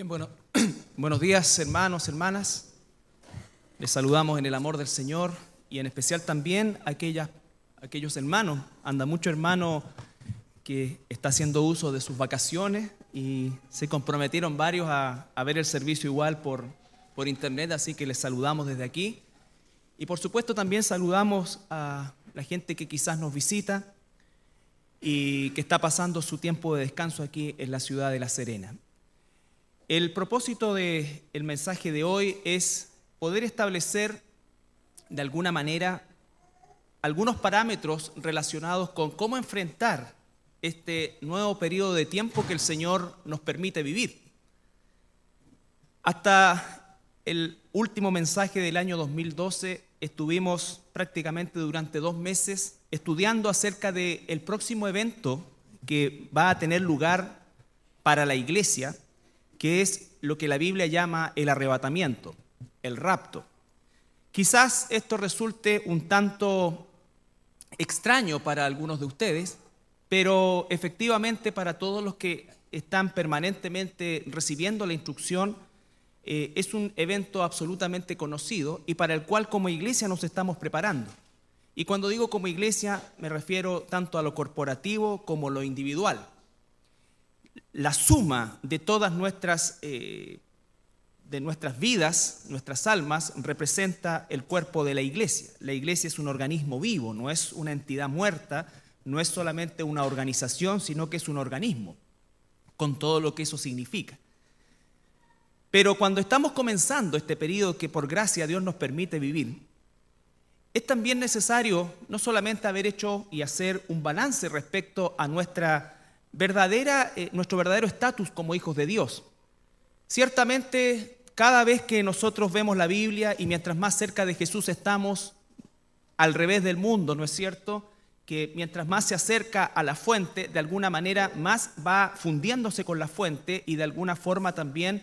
Bien, bueno, buenos días, hermanos, hermanas. Les saludamos en el amor del Señor y en especial también a aquellos hermanos. Anda mucho hermano que está haciendo uso de sus vacaciones y se comprometieron varios a ver el servicio igual por internet, así que les saludamos desde aquí. Y por supuesto también saludamos a la gente que quizás nos visita y que está pasando su tiempo de descanso aquí en la ciudad de La Serena. El propósito del mensaje de hoy es poder establecer de alguna manera algunos parámetros relacionados con cómo enfrentar este nuevo periodo de tiempo que el Señor nos permite vivir. Hasta el último mensaje del año 2012 estuvimos prácticamente durante 2 meses estudiando acerca del próximo evento que va a tener lugar para la iglesia, que es lo que la Biblia llama el arrebatamiento, el rapto. Quizás esto resulte un tanto extraño para algunos de ustedes, pero efectivamente para todos los que están permanentemente recibiendo la instrucción, es un evento absolutamente conocido y para el cual como iglesia nos estamos preparando. Y cuando digo como iglesia me refiero tanto a lo corporativo como a lo individual. La suma de todas nuestras vidas, nuestras almas, representa el cuerpo de la iglesia. La iglesia es un organismo vivo, no es una entidad muerta, no es solamente una organización, sino que es un organismo, con todo lo que eso significa. Pero cuando estamos comenzando este periodo que por gracia Dios nos permite vivir, es también necesario no solamente haber hecho y hacer un balance respecto a nuestro verdadero estatus como hijos de Dios. Ciertamente, cada vez que nosotros vemos la Biblia y mientras más cerca de Jesús estamos, al revés del mundo, ¿no es cierto?, que mientras más se acerca a la fuente, de alguna manera más va fundiéndose con la fuente y de alguna forma también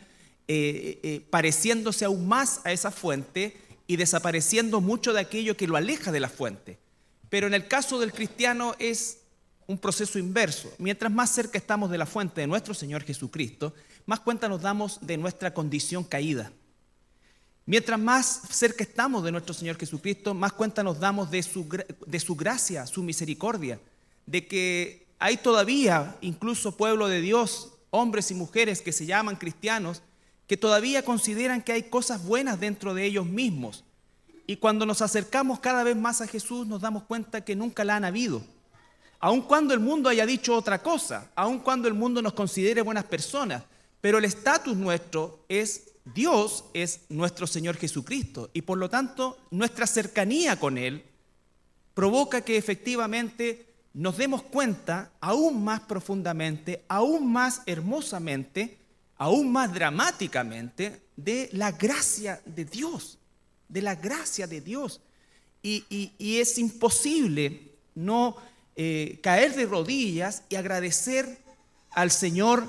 pareciéndose aún más a esa fuente y desapareciendo mucho de aquello que lo aleja de la fuente. Pero en el caso del cristiano es un proceso inverso. Mientras más cerca estamos de la fuente de nuestro Señor Jesucristo, más cuenta nos damos de nuestra condición caída. Mientras más cerca estamos de nuestro Señor Jesucristo, más cuenta nos damos de su gracia, su misericordia, de que hay todavía incluso pueblo de Dios, hombres y mujeres que se llaman cristianos, que todavía consideran que hay cosas buenas dentro de ellos mismos. Y cuando nos acercamos cada vez más a Jesús, nos damos cuenta que nunca la han habido. Aun cuando el mundo haya dicho otra cosa, aun cuando el mundo nos considere buenas personas, pero el estatus nuestro es Dios, es nuestro Señor Jesucristo, y por lo tanto nuestra cercanía con Él provoca que efectivamente nos demos cuenta aún más profundamente, aún más hermosamente, aún más dramáticamente de la gracia de Dios, de la gracia de Dios. Y es imposible no caer de rodillas y agradecer al Señor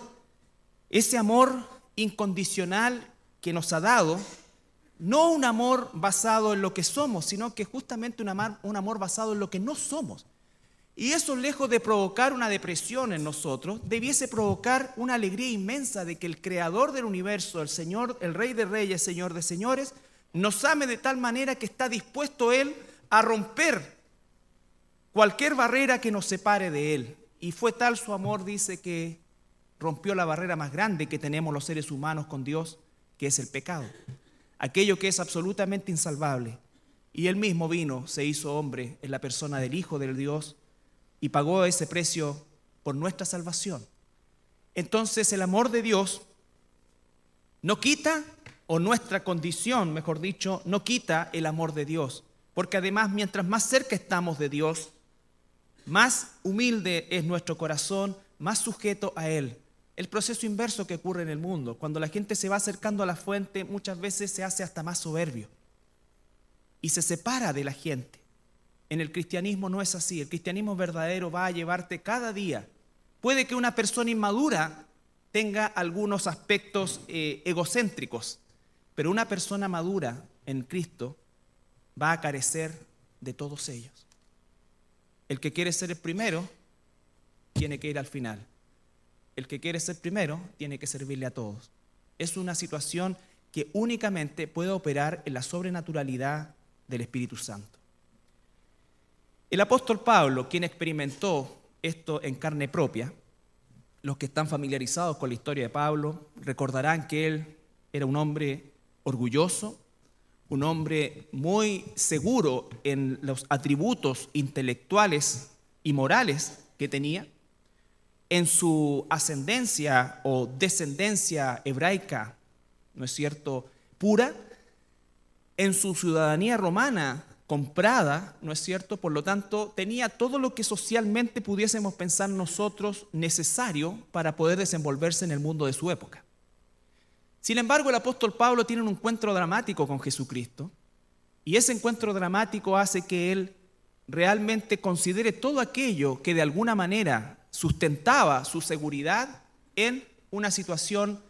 ese amor incondicional que nos ha dado, no un amor basado en lo que somos, sino que justamente un amor basado en lo que no somos. Y eso, lejos de provocar una depresión en nosotros, debiese provocar una alegría inmensa de que el Creador del universo, el Señor, el Rey de Reyes, Señor de Señores, nos ame de tal manera que está dispuesto Él a romper cualquier barrera que nos separe de Él. Y fue tal su amor, dice, que rompió la barrera más grande que tenemos los seres humanos con Dios, que es el pecado. Aquello que es absolutamente insalvable. Y Él mismo vino, se hizo hombre en la persona del Hijo del Dios y pagó ese precio por nuestra salvación. Entonces el amor de Dios no quita, o nuestra condición, mejor dicho, no quita el amor de Dios. Porque además, mientras más cerca estamos de Dios, más humilde es nuestro corazón, más sujeto a Él. El proceso inverso que ocurre en el mundo, cuando la gente se va acercando a la fuente, muchas veces se hace hasta más soberbio y se separa de la gente. En el cristianismo no es así. El cristianismo verdadero va a llevarte cada día. Puede que una persona inmadura tenga algunos aspectos egocéntricos, pero una persona madura en Cristo va a carecer de todos ellos. El que quiere ser el primero tiene que ir al final. El que quiere ser primero tiene que servirle a todos. es una situación que únicamente puede operar en la sobrenaturalidad del Espíritu Santo. El apóstol Pablo, quien experimentó esto en carne propia, los que están familiarizados con la historia de Pablo recordarán que él era un hombre orgulloso, un hombre muy seguro en los atributos intelectuales y morales que tenía, en su ascendencia o descendencia hebraica, ¿no es cierto?, pura, en su ciudadanía romana comprada, ¿no es cierto?, por lo tanto, tenía todo lo que socialmente pudiésemos pensar nosotros necesario para poder desenvolverse en el mundo de su época. Sin embargo, el apóstol Pablo tiene un encuentro dramático con Jesucristo, y ese encuentro dramático hace que él realmente considere todo aquello que de alguna manera sustentaba su seguridad en una situación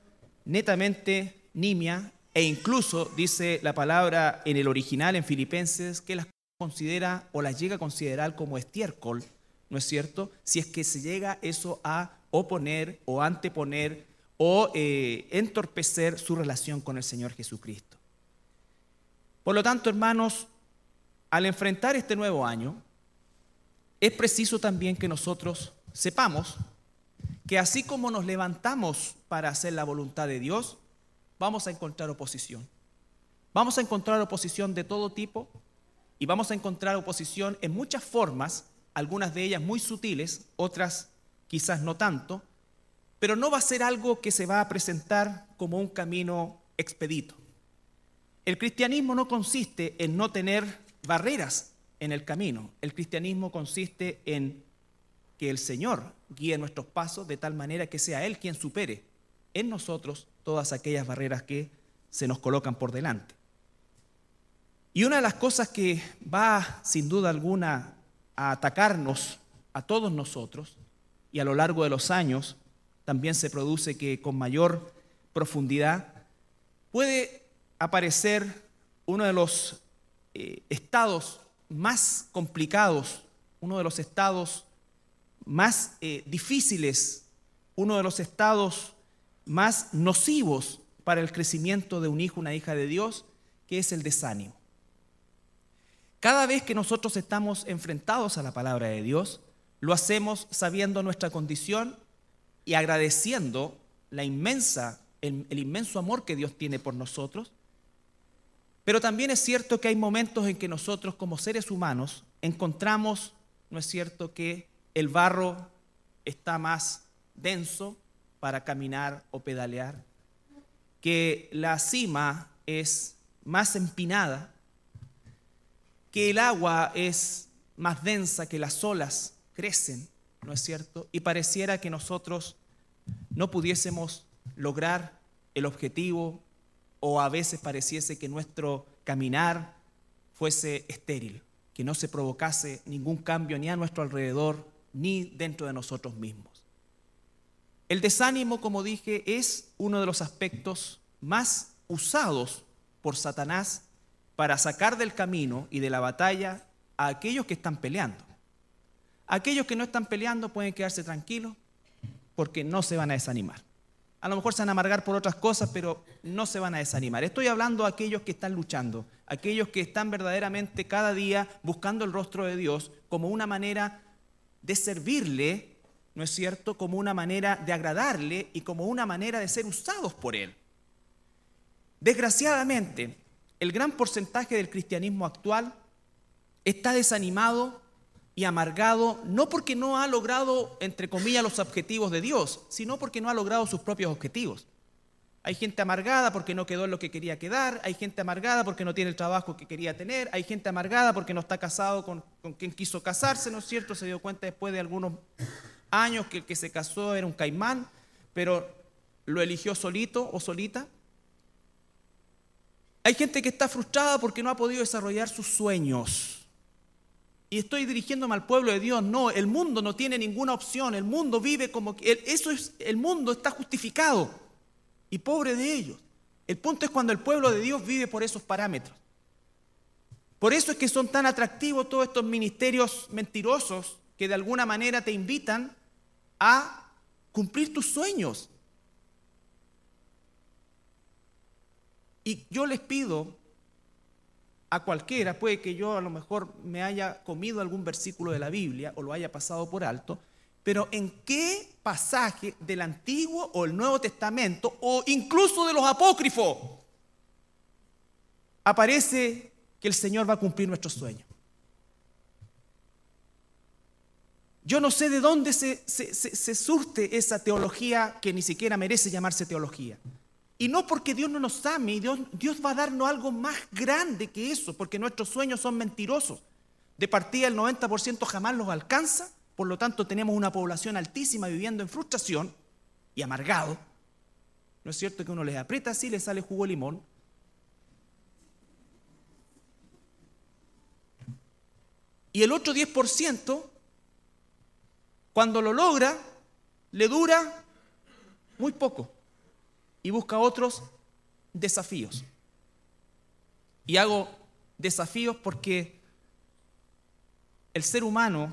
netamente nimia, e incluso dice la palabra en el original en Filipenses que las considera o las llega a considerar como estiércol, ¿no es cierto?, si es que se llega eso a oponer o anteponer o entorpecer su relación con el Señor Jesucristo. Por lo tanto, hermanos, al enfrentar este nuevo año, es preciso también que nosotros sepamos que así como nos levantamos para hacer la voluntad de Dios, vamos a encontrar oposición. Vamos a encontrar oposición de todo tipo y vamos a encontrar oposición en muchas formas, algunas de ellas muy sutiles, otras quizás no tanto, pero no va a ser algo que se va a presentar como un camino expedito. El cristianismo no consiste en no tener barreras en el camino. El cristianismo consiste en que el Señor guíe nuestros pasos de tal manera que sea Él quien supere en nosotros todas aquellas barreras que se nos colocan por delante. Y una de las cosas que va sin duda alguna a atacarnos a todos nosotros, y a lo largo de los años también se produce que con mayor profundidad, puede aparecer uno de los estados más complicados, uno de los estados más difíciles, uno de los estados más nocivos para el crecimiento de un hijo, una hija de Dios, que es el desánimo. Cada vez que nosotros estamos enfrentados a la palabra de Dios, lo hacemos sabiendo nuestra condición y agradeciendo el inmenso amor que Dios tiene por nosotros. Pero también es cierto que hay momentos en que nosotros como seres humanos encontramos, ¿no es cierto?, que el barro está más denso para caminar o pedalear, que la cima es más empinada, que el agua es más densa, que las olas crecen, ¿no es cierto? Y pareciera que nosotros no pudiésemos lograr el objetivo, o a veces pareciese que nuestro caminar fuese estéril, que no se provocase ningún cambio ni a nuestro alrededor, ni dentro de nosotros mismos. El desánimo, como dije, es uno de los aspectos más usados por Satanás para sacar del camino y de la batalla a aquellos que están peleando. Aquellos que no están peleando pueden quedarse tranquilos porque no se van a desanimar. A lo mejor se van a amargar por otras cosas, pero no se van a desanimar. Estoy hablando de aquellos que están luchando, aquellos que están verdaderamente cada día buscando el rostro de Dios como una manera de servirle, ¿no es cierto?, como una manera de agradarle y como una manera de ser usados por Él. Desgraciadamente, el gran porcentaje del cristianismo actual está desanimado y amargado, no porque no ha logrado, entre comillas, los objetivos de Dios, sino porque no ha logrado sus propios objetivos. Hay gente amargada porque no quedó en lo que quería quedar, hay gente amargada porque no tiene el trabajo que quería tener, hay gente amargada porque no está casado con quien quiso casarse, ¿no es cierto? Se dio cuenta después de algunos años que el que se casó era un caimán, pero lo eligió solito o solita. Hay gente que está frustrada porque no ha podido desarrollar sus sueños. Y estoy dirigiéndome al pueblo de Dios. No, el mundo no tiene ninguna opción. El mundo vive como que el mundo está justificado. Y pobre de ellos. El punto es cuando el pueblo de Dios vive por esos parámetros. Por eso es que son tan atractivos todos estos ministerios mentirosos que de alguna manera te invitan a cumplir tus sueños. Y yo les pido a cualquiera, puede que yo a lo mejor me haya comido algún versículo de la Biblia o lo haya pasado por alto, pero ¿en qué pasaje del Antiguo o el Nuevo Testamento o incluso de los apócrifos aparece que el Señor va a cumplir nuestros sueños? Yo no sé de dónde se surte esa teología que ni siquiera merece llamarse teología. Y no porque Dios no nos ame, y Dios va a darnos algo más grande que eso, porque nuestros sueños son mentirosos. De partida el 90% jamás los alcanza, por lo tanto tenemos una población altísima viviendo en frustración y amargado. ¿No es cierto que uno les aprieta así, les sale jugo de limón? Y el otro 10%, cuando lo logra, le dura muy poco y busca otros desafíos. Y hago desafíos porque el ser humano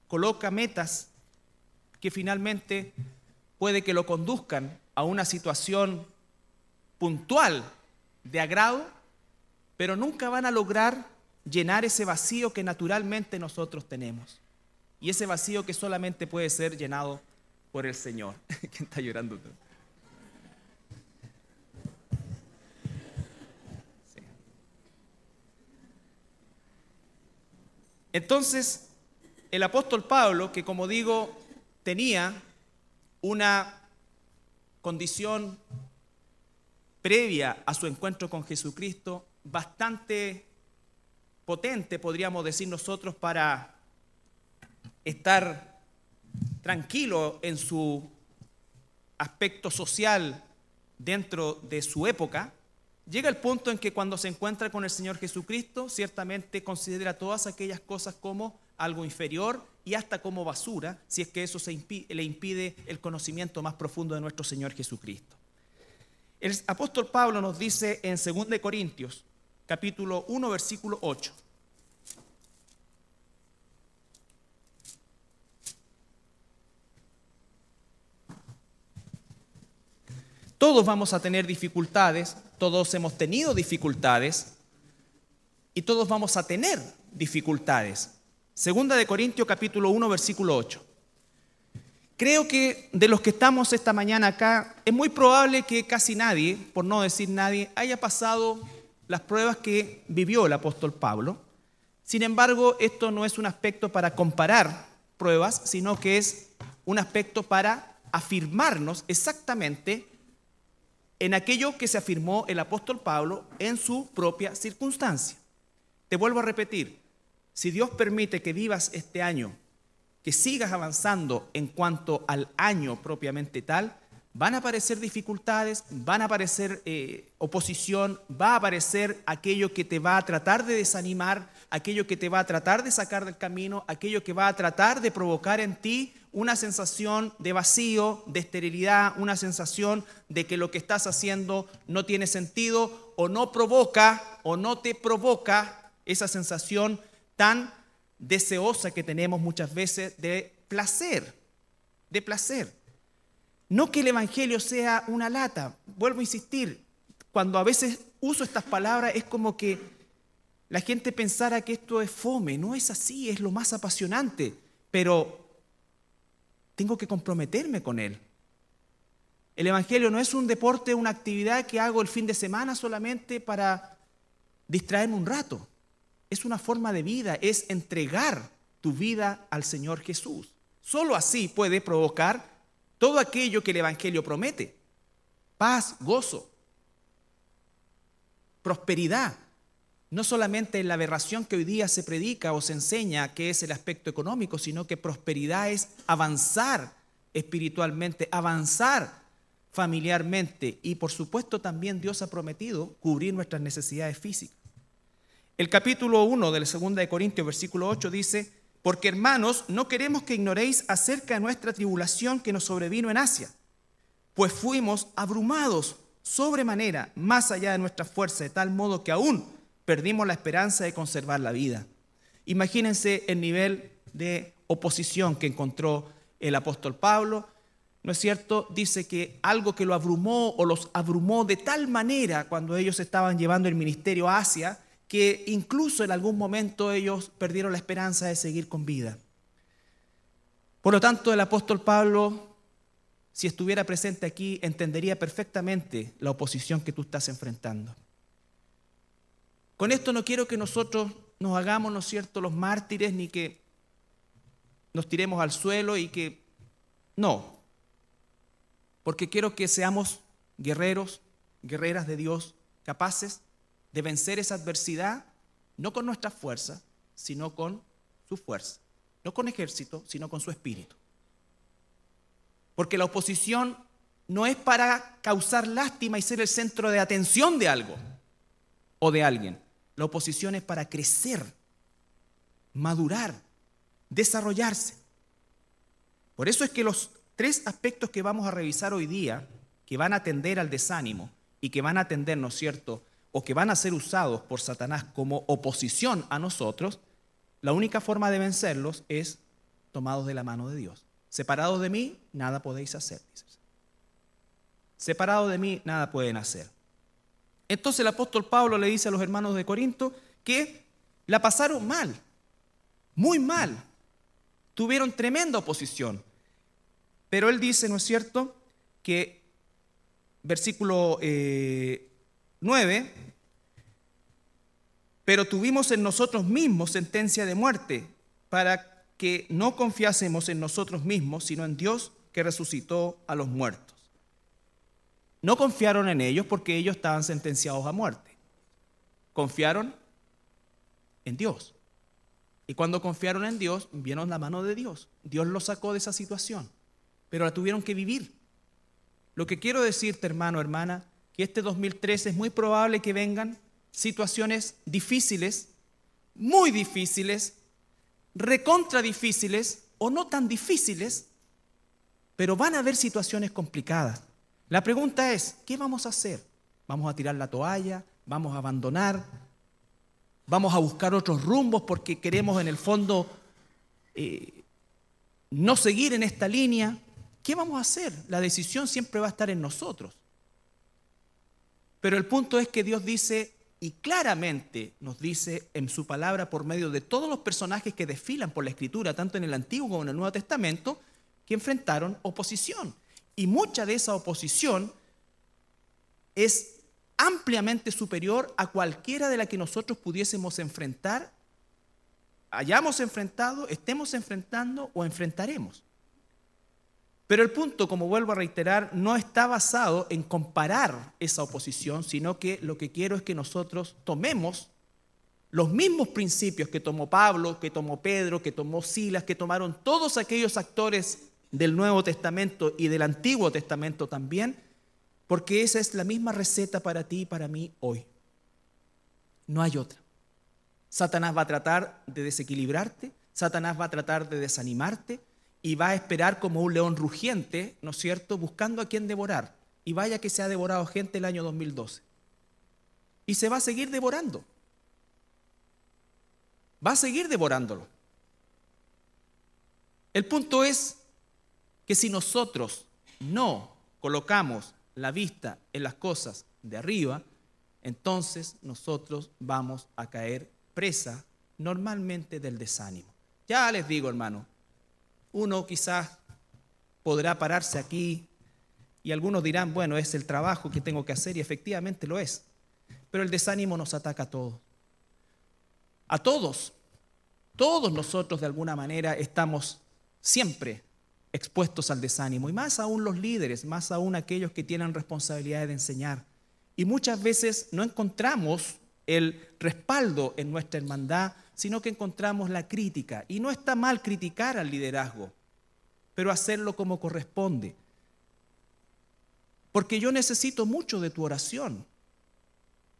coloca metas que finalmente puede que lo conduzcan a una situación puntual de agrado, pero nunca van a lograr llenar ese vacío que naturalmente nosotros tenemos. Y ese vacío que solamente puede ser llenado por el Señor. ¿Quién está llorando? Sí. Entonces, el apóstol Pablo, que como digo, tenía una condición previa a su encuentro con Jesucristo bastante potente, podríamos decir nosotros, para estar tranquilo en su aspecto social dentro de su época, llega el punto en que cuando se encuentra con el Señor Jesucristo, ciertamente considera todas aquellas cosas como algo inferior y hasta como basura, si es que eso le impide el conocimiento más profundo de nuestro Señor Jesucristo. El apóstol Pablo nos dice en 2 Corintios, capítulo 1, versículo 8. Todos vamos a tener dificultades, todos hemos tenido dificultades y todos vamos a tener dificultades. 2 Corintios capítulo 1, versículo 8. Creo que de los que estamos esta mañana acá, es muy probable que casi nadie, por no decir nadie, haya pasado las pruebas que vivió el apóstol Pablo. Sin embargo, esto no es un aspecto para comparar pruebas, sino que es un aspecto para afirmarnos exactamente en aquello que se afirmó el apóstol Pablo en su propia circunstancia. Te vuelvo a repetir, si Dios permite que vivas este año, que sigas avanzando en cuanto al año propiamente tal, van a aparecer dificultades, van a aparecer oposición, va a aparecer aquello que te va a tratar de desanimar, aquello que te va a tratar de sacar del camino, aquello que va a tratar de provocar en ti una sensación de vacío, de esterilidad, una sensación de que lo que estás haciendo no tiene sentido o no provoca o no te provoca esa sensación tan deseosa que tenemos muchas veces de placer, de placer. No que el evangelio sea una lata, vuelvo a insistir, cuando a veces uso estas palabras es como que la gente pensara que esto es fome, no es así, es lo más apasionante, pero tengo que comprometerme con él. El evangelio no es un deporte, una actividad que hago el fin de semana solamente para distraerme un rato. Es una forma de vida, es entregar tu vida al Señor Jesús. Solo así puede provocar todo aquello que el evangelio promete: paz, gozo, prosperidad. No solamente en la aberración que hoy día se predica o se enseña, que es el aspecto económico, sino que prosperidad es avanzar espiritualmente, avanzar familiarmente, y por supuesto también Dios ha prometido cubrir nuestras necesidades físicas. El capítulo 1 de la 2 Corintios, versículo 8 dice: porque hermanos, no queremos que ignoréis acerca de nuestra tribulación que nos sobrevino en Asia, pues fuimos abrumados sobremanera, más allá de nuestra fuerza, de tal modo que aún perdimos la esperanza de conservar la vida. Imagínense el nivel de oposición que encontró el apóstol Pablo. ¿no es cierto?, dice que algo que lo abrumó o los abrumó de tal manera cuando ellos estaban llevando el ministerio a Asia, que incluso en algún momento ellos perdieron la esperanza de seguir con vida. Por lo tanto, el apóstol Pablo, si estuviera presente aquí, entendería perfectamente la oposición que tú estás enfrentando. Con esto no quiero que nosotros nos hagamos, ¿no es cierto?, los mártires, ni que nos tiremos al suelo y que... No, porque quiero que seamos guerreros, guerreras de Dios, capaces de vencer esa adversidad, no con nuestra fuerza, sino con su fuerza. No con ejército, sino con su espíritu. Porque la oposición no es para causar lástima y ser el centro de atención de algo o de alguien. La oposición es para crecer, madurar, desarrollarse. Por eso es que los 3 aspectos que vamos a revisar hoy día, que van a atender al desánimo y que van a atender, ¿no es cierto?, o que van a ser usados por Satanás como oposición a nosotros, la única forma de vencerlos es tomados de la mano de Dios. Separados de mí, nada podéis hacer. Separados de mí, nada pueden hacer. Entonces el apóstol Pablo le dice a los hermanos de Corinto que la pasaron mal, muy mal. Tuvieron tremenda oposición. Pero él dice, ¿no es cierto?, que versículo 9, pero tuvimos en nosotros mismos sentencia de muerte, para que no confiásemos en nosotros mismos, sino en Dios que resucitó a los muertos. No confiaron en ellos porque ellos estaban sentenciados a muerte. Confiaron en Dios. Y cuando confiaron en Dios, vieron la mano de Dios. Dios los sacó de esa situación, pero la tuvieron que vivir. Lo que quiero decirte, hermano, hermana, que este 2013 es muy probable que vengan situaciones difíciles, muy difíciles, recontra difíciles o no tan difíciles, pero van a haber situaciones complicadas. La pregunta es, ¿qué vamos a hacer? ¿Vamos a tirar la toalla? ¿Vamos a abandonar? ¿Vamos a buscar otros rumbos porque queremos en el fondo no seguir en esta línea? ¿Qué vamos a hacer? La decisión siempre va a estar en nosotros. Pero el punto es que Dios dice, y claramente nos dice en su palabra por medio de todos los personajes que desfilan por la Escritura, tanto en el Antiguo como en el Nuevo Testamento, que enfrentaron oposición. Y mucha de esa oposición es ampliamente superior a cualquiera de la que nosotros pudiésemos enfrentar, hayamos enfrentado, estemos enfrentando o enfrentaremos. Pero el punto, como vuelvo a reiterar, no está basado en comparar esa oposición, sino que lo que quiero es que nosotros tomemos los mismos principios que tomó Pablo, que tomó Pedro, que tomó Silas, que tomaron todos aquellos actores del Nuevo Testamento y del Antiguo Testamento también, porque esa es la misma receta para ti y para mí hoy. No hay otra. Satanás va a tratar de desequilibrarte, Satanás va a tratar de desanimarte, y va a esperar como un león rugiente, ¿no es cierto?, buscando a quien devorar. Y vaya que se ha devorado gente el año 2012. Y se va a seguir devorando. Va a seguir devorándolo. El punto es que si nosotros no colocamos la vista en las cosas de arriba, entonces nosotros vamos a caer presa normalmente del desánimo. Ya les digo, hermano, uno quizás podrá pararse aquí y algunos dirán, bueno, es el trabajo que tengo que hacer y efectivamente lo es. Pero el desánimo nos ataca a todos. A todos. Todos nosotros de alguna manera estamos siempre expuestos al desánimo y más aún los líderes, más aún aquellos que tienen responsabilidad de enseñar. Y muchas veces no encontramos el respaldo en nuestra hermandad, sino que encontramos la crítica. Y no está mal criticar al liderazgo, pero hacerlo como corresponde. Porque yo necesito mucho de tu oración.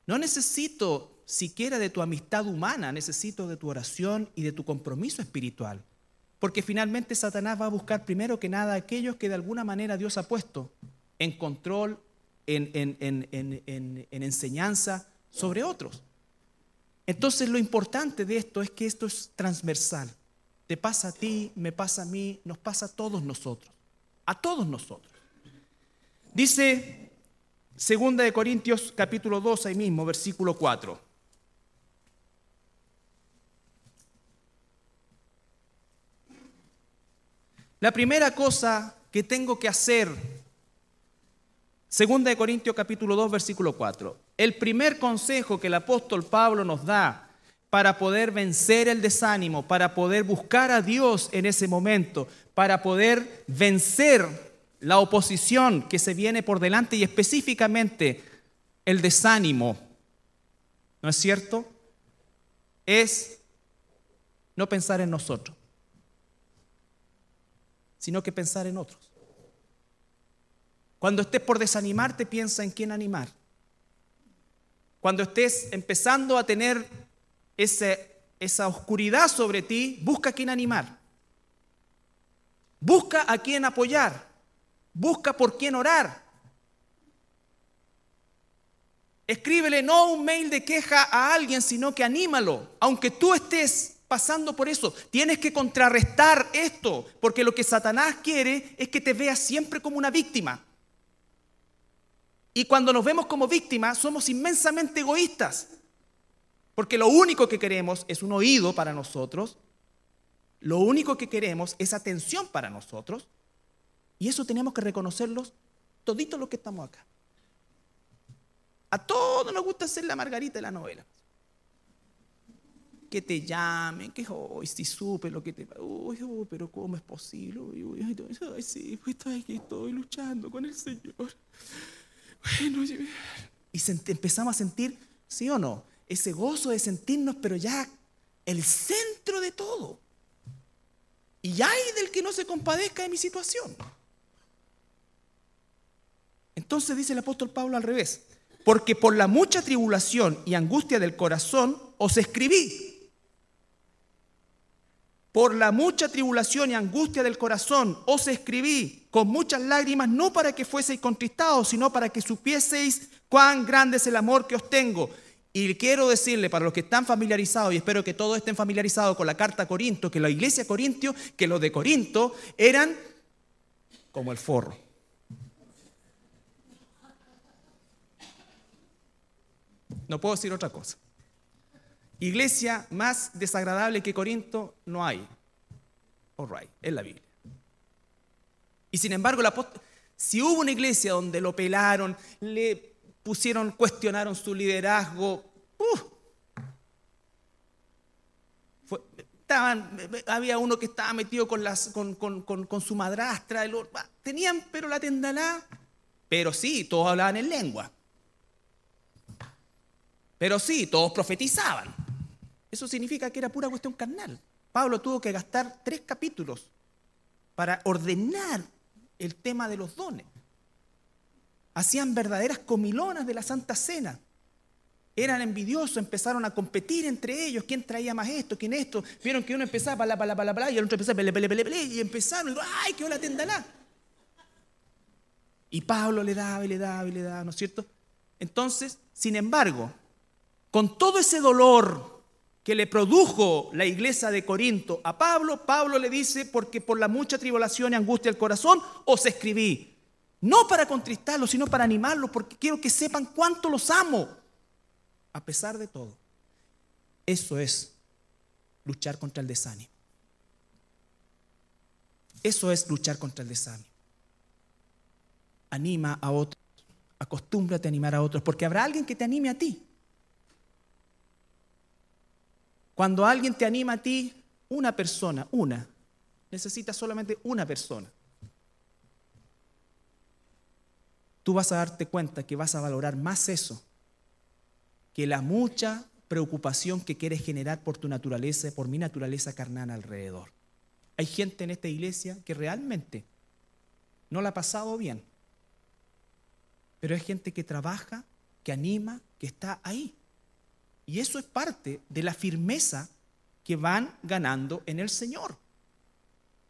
No necesito siquiera de tu amistad humana, necesito de tu oración y de tu compromiso espiritual. Porque finalmente Satanás va a buscar primero que nada a aquellos que de alguna manera Dios ha puesto en control, en enseñanza sobre otros. Entonces lo importante de esto es que esto es transversal. Te pasa a ti, me pasa a mí, nos pasa a todos nosotros. a todos nosotros. Dice 2 de Corintios capítulo 2, ahí mismo, versículo 4. La primera cosa que tengo que hacer, 2 de Corintios capítulo 2, versículo 4. El primer consejo que el apóstol Pablo nos da para poder vencer el desánimo, para poder buscar a Dios en ese momento, para poder vencer la oposición que se viene por delante y específicamente el desánimo, ¿no es cierto? Es no pensar en nosotros, sino que pensar en otros. Cuando estés por desanimarte, piensa en quién animar. Cuando estés empezando a tener esa oscuridad sobre ti, busca a quién animar. Busca a quién apoyar. Busca por quién orar. Escríbele no un mail de queja a alguien, sino que anímalo. Aunque tú estés pasando por eso, tienes que contrarrestar esto, porque lo que Satanás quiere es que te veas siempre como una víctima. Y cuando nos vemos como víctimas, somos inmensamente egoístas, porque lo único que queremos es un oído para nosotros, lo único que queremos es atención para nosotros, y eso tenemos que reconocerlos toditos los que estamos acá. A todos nos gusta ser la Margarita de la novela. Que te llamen, que hoy si supe lo que te... Uy, pero ¿cómo es posible? Ay, sí, pues estoy luchando con el Señor. Bueno, y empezamos a sentir, ¿sí o no? Ese gozo de sentirnos, pero ya el centro de todo. Y ay del que no se compadezca de mi situación. Entonces dice el apóstol Pablo al revés. Porque por la mucha tribulación y angustia del corazón os escribí. Por la mucha tribulación y angustia del corazón os escribí con muchas lágrimas, no para que fueseis contristados, sino para que supieseis cuán grande es el amor que os tengo. Y quiero decirle para los que están familiarizados, y espero que todos estén familiarizados con la carta a Corinto, que la iglesia de Corintio, que los de Corinto eran como el forro. No puedo decir otra cosa. Iglesia más desagradable que Corinto no hay. All right, es la Biblia. Y sin embargo, si hubo una iglesia donde lo pelaron, le cuestionaron su liderazgo, había uno que estaba metido con su madrastra, tenían pero la tendalá, pero sí, todos hablaban en lengua. Pero sí, todos profetizaban. Eso significa que era pura cuestión carnal. Pablo tuvo que gastar 3 capítulos para ordenar el tema de los dones. Hacían verdaderas comilonas de la Santa Cena. Eran envidiosos, empezaron a competir entre ellos. ¿Quién traía más esto? ¿Quién esto? Vieron que uno empezaba y el otro empezaba y empezaron, ¡ay, qué hola tendalá! Y Pablo le daba, ¿no es cierto? Entonces, sin embargo, con todo ese dolor que le produjo la iglesia de Corinto a Pablo, Pablo le dice, porque por la mucha tribulación y angustia del corazón os escribí. No para contristarlos, sino para animarlos, porque quiero que sepan cuánto los amo. A pesar de todo, eso es luchar contra el desánimo. Eso es luchar contra el desánimo. Anima a otros, acostúmbrate a animar a otros, porque habrá alguien que te anime a ti. Cuando alguien te anima a ti, una persona, necesitas solamente una persona. Tú vas a darte cuenta que vas a valorar más eso que la mucha preocupación que quieres generar por tu naturaleza, por mi naturaleza carnal alrededor. Hay gente en esta iglesia que realmente no la ha pasado bien, pero es gente que trabaja, que anima, que está ahí. Y eso es parte de la firmeza que van ganando en el Señor.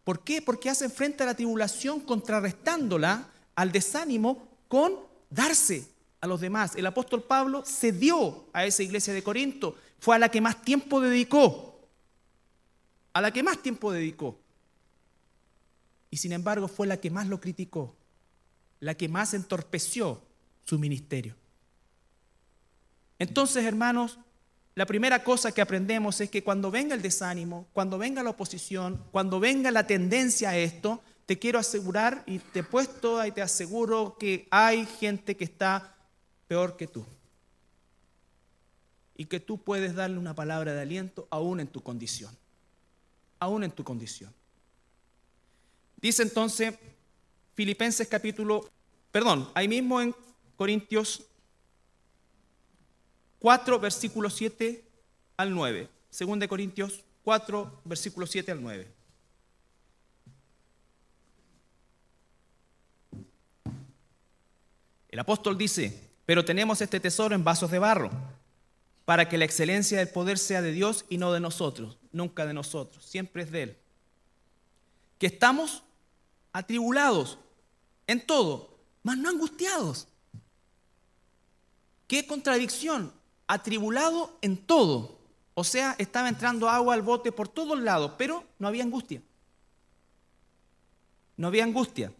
¿Por qué? Porque hacen frente a la tribulación contrarrestándola al desánimo con darse a los demás. El apóstol Pablo se dio a esa iglesia de Corinto. Fue a la que más tiempo dedicó. A la que más tiempo dedicó. y sin embargo fue la que más lo criticó, la que más entorpeció su ministerio. Entonces, hermanos, la primera cosa que aprendemos es que cuando venga el desánimo, cuando venga la oposición, cuando venga la tendencia a esto, te quiero asegurar y te he puesto y te aseguro que hay gente que está peor que tú. Y que tú puedes darle una palabra de aliento aún en tu condición. Aún en tu condición. Dice entonces Filipenses ahí mismo en Corintios 4, versículos 7 al 9. 2 Corintios 4, versículos 7 al 9. El apóstol dice, pero tenemos este tesoro en vasos de barro, para que la excelencia del poder sea de Dios y no de nosotros, nunca de nosotros, siempre es de Él. Que estamos atribulados en todo, mas no angustiados. ¿Qué contradicción? Atribulado en todo. O sea, estaba entrando agua al bote por todos lados, pero no había angustia. No había angustia.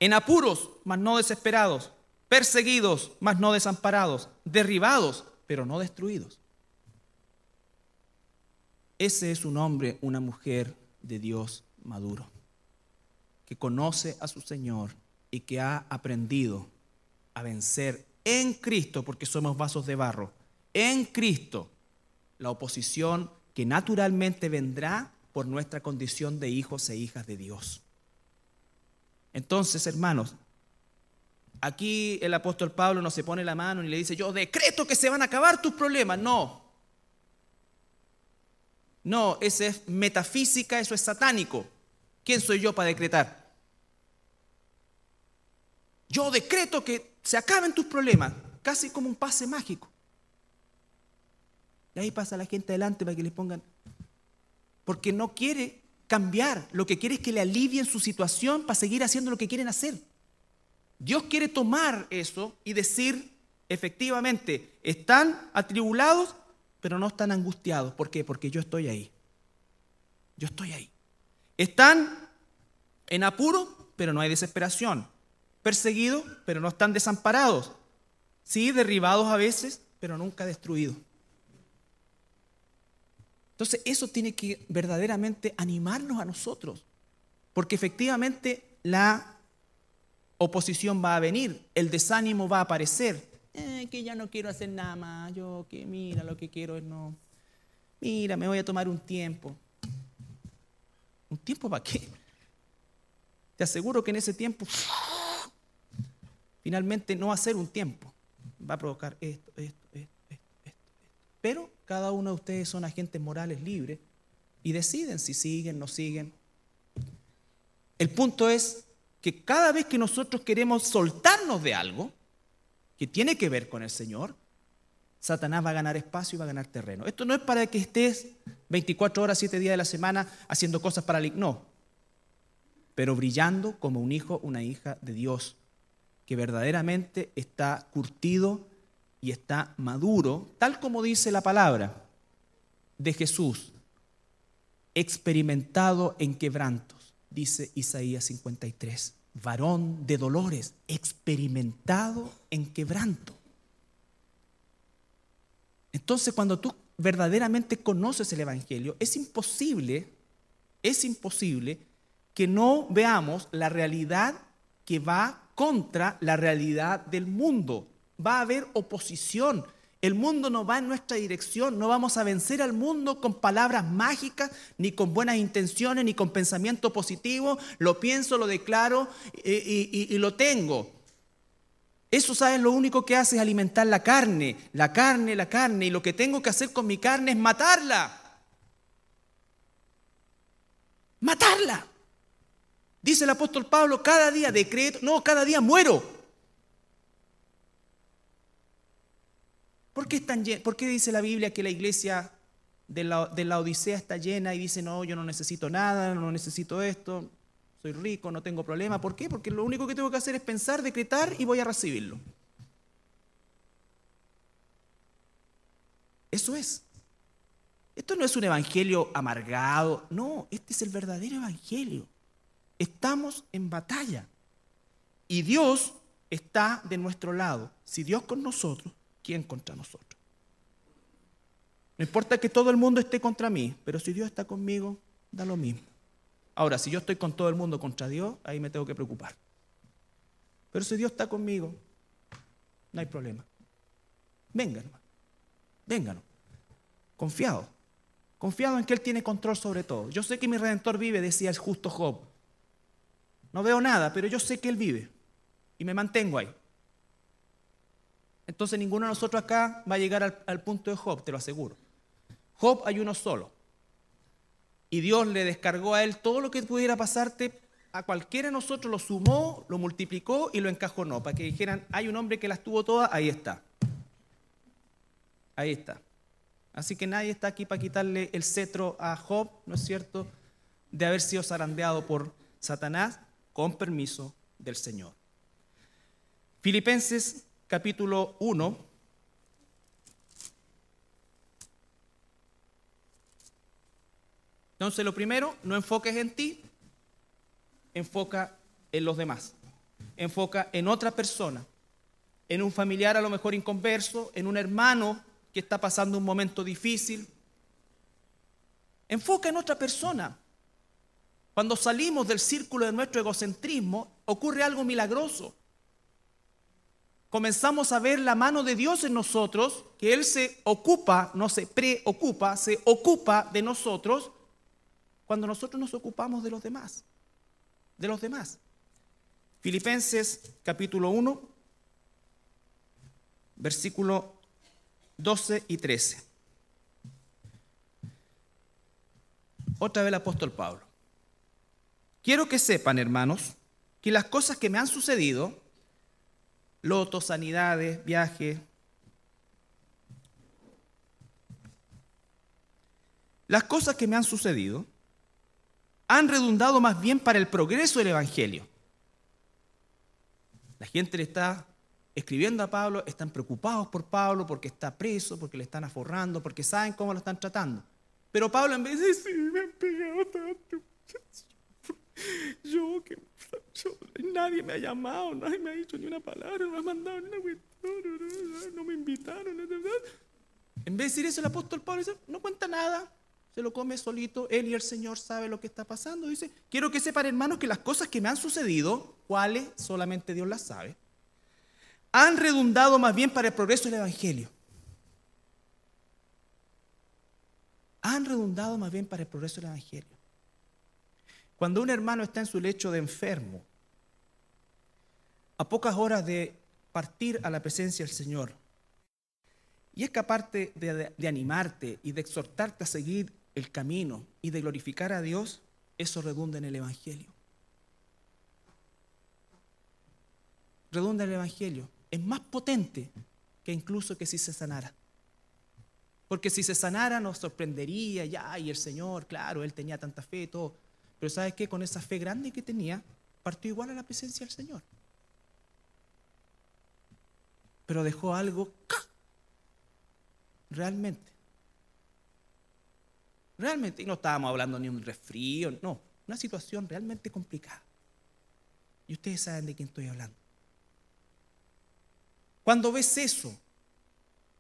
En apuros, mas no desesperados. Perseguidos, mas no desamparados. Derribados, pero no destruidos. Ese es un hombre, una mujer de Dios maduro, que conoce a su Señor y que ha aprendido a vencer en Cristo, porque somos vasos de barro, en Cristo, la oposición que naturalmente vendrá por nuestra condición de hijos e hijas de Dios. Entonces, hermanos, aquí el apóstol Pablo no se pone la mano ni le dice, yo decreto que se van a acabar tus problemas. No, eso es metafísica, eso es satánico. ¿Quién soy yo para decretar? Yo decreto que se acaben tus problemas, casi como un pase mágico. Y ahí pasa la gente adelante para que le pongan, porque no quiere cambiar, lo que quiere es que le alivien su situación para seguir haciendo lo que quieren hacer. Dios quiere tomar eso y decir, efectivamente, están atribulados, pero no están angustiados. ¿Por qué? Porque yo estoy ahí. Yo estoy ahí. Están en apuro, pero no hay desesperación. Perseguidos, pero no están desamparados. Sí, derribados a veces, pero nunca destruidos. Entonces, eso tiene que verdaderamente animarnos a nosotros, porque efectivamente la oposición va a venir, el desánimo va a aparecer. Que ya no quiero hacer nada más, yo que mira, lo que quiero es no. Mira, me voy a tomar un tiempo. ¿Un tiempo para qué? Te aseguro que en ese tiempo, finalmente no va a ser un tiempo. Va a provocar esto. Pero cada uno de ustedes son agentes morales libres y deciden si siguen, no siguen. El punto es que cada vez que nosotros queremos soltarnos de algo que tiene que ver con el Señor, Satanás va a ganar espacio y va a ganar terreno. Esto no es para que estés 24 horas, 7 días de la semana haciendo cosas para el... No, pero brillando como un hijo, una hija de Dios, que verdaderamente está curtido y está maduro, tal como dice la palabra de Jesús, experimentado en quebrantos, dice Isaías 53, varón de dolores, experimentado en quebranto. Entonces, cuando tú verdaderamente conoces el Evangelio, es imposible que no veamos la realidad que va contra la realidad del mundo. Va a haber oposición. El mundo no va en nuestra dirección. No vamos a vencer al mundo con palabras mágicas, ni con buenas intenciones, ni con pensamiento positivo. Lo pienso, lo declaro y lo tengo. Eso, ¿sabes? Lo único que hace es alimentar la carne. Y lo que tengo que hacer con mi carne es matarla. Matarla. Dice el apóstol Pablo, cada día decreto, no, cada día muero. ¿Por qué dice la Biblia que la iglesia de la Odisea está llena y dice, no, yo no necesito nada, no necesito esto, soy rico, no tengo problema? ¿Por qué? Porque lo único que tengo que hacer es pensar, decretar y voy a recibirlo. Eso es. Esto no es un evangelio amargado, no, este es el verdadero evangelio. Estamos en batalla. Y Dios está de nuestro lado. Si Dios con nosotros, ¿quién contra nosotros? No importa que todo el mundo esté contra mí, pero si Dios está conmigo, da lo mismo. Ahora, si yo estoy con todo el mundo contra Dios, ahí me tengo que preocupar. Pero si Dios está conmigo, no hay problema. Vengan, hermano. Vengan. Confiado en que Él tiene control sobre todo. Yo sé que mi Redentor vive, decía el justo Job. No veo nada, pero yo sé que Él vive y me mantengo ahí. Entonces ninguno de nosotros acá va a llegar al punto de Job, te lo aseguro. Job hay uno solo. Y Dios le descargó a él todo lo que pudiera pasarte. A cualquiera de nosotros lo sumó, lo multiplicó y lo encajonó. Para que dijeran, hay un hombre que las tuvo todas, ahí está. Ahí está. Así que nadie está aquí para quitarle el cetro a Job, ¿no es cierto?, de haber sido zarandeado por Satanás con permiso del Señor. Filipenses capítulo 1. Entonces lo primero, no enfoques en ti, enfoca en los demás. Enfoca en otra persona, en un familiar a lo mejor inconverso, en un hermano que está pasando un momento difícil. Enfoca en otra persona. Cuando salimos del círculo de nuestro egocentrismo, ocurre algo milagroso. Comenzamos a ver la mano de Dios en nosotros, que Él se ocupa, no se preocupa, se ocupa de nosotros cuando nosotros nos ocupamos de los demás. De los demás. Filipenses capítulo 1, versículo 12 y 13. Otra vez el apóstol Pablo. Quiero que sepan, hermanos, que las cosas que me han sucedido, lotos, sanidades, viajes, las cosas que me han sucedido han redundado más bien para el progreso del Evangelio. La gente le está escribiendo a Pablo, están preocupados por Pablo porque está preso, porque le están aforrando, porque saben cómo lo están tratando. Pero Pablo, en vez de decir, me han pegado tanto, nadie me ha llamado, nadie me ha dicho ni una palabra, no me ha mandado ni una cuestión, no me invitaron. En vez de decir eso, el apóstol Pablo dice, no cuenta nada, se lo come solito, él y el Señor saben lo que está pasando. Dice, quiero que sepan, hermanos, que las cosas que me han sucedido, cuáles solamente Dios las sabe, han redundado más bien para el progreso del Evangelio. Han redundado más bien para el progreso del Evangelio. Cuando un hermano está en su lecho de enfermo, a pocas horas de partir a la presencia del Señor, y es capaz de animarte y de exhortarte a seguir el camino y de glorificar a Dios, eso redunda en el Evangelio. Redunda en el Evangelio. Es más potente que incluso que si se sanara. Porque si se sanara nos sorprendería, ya, y el Señor, claro, Él tenía tanta fe y todo. Pero ¿sabes qué? Con esa fe grande que tenía, partió igual a la presencia del Señor. Pero dejó algo realmente. Realmente, y no estábamos hablando ni un resfrío, no, una situación realmente complicada. Y ustedes saben de quién estoy hablando. Cuando ves eso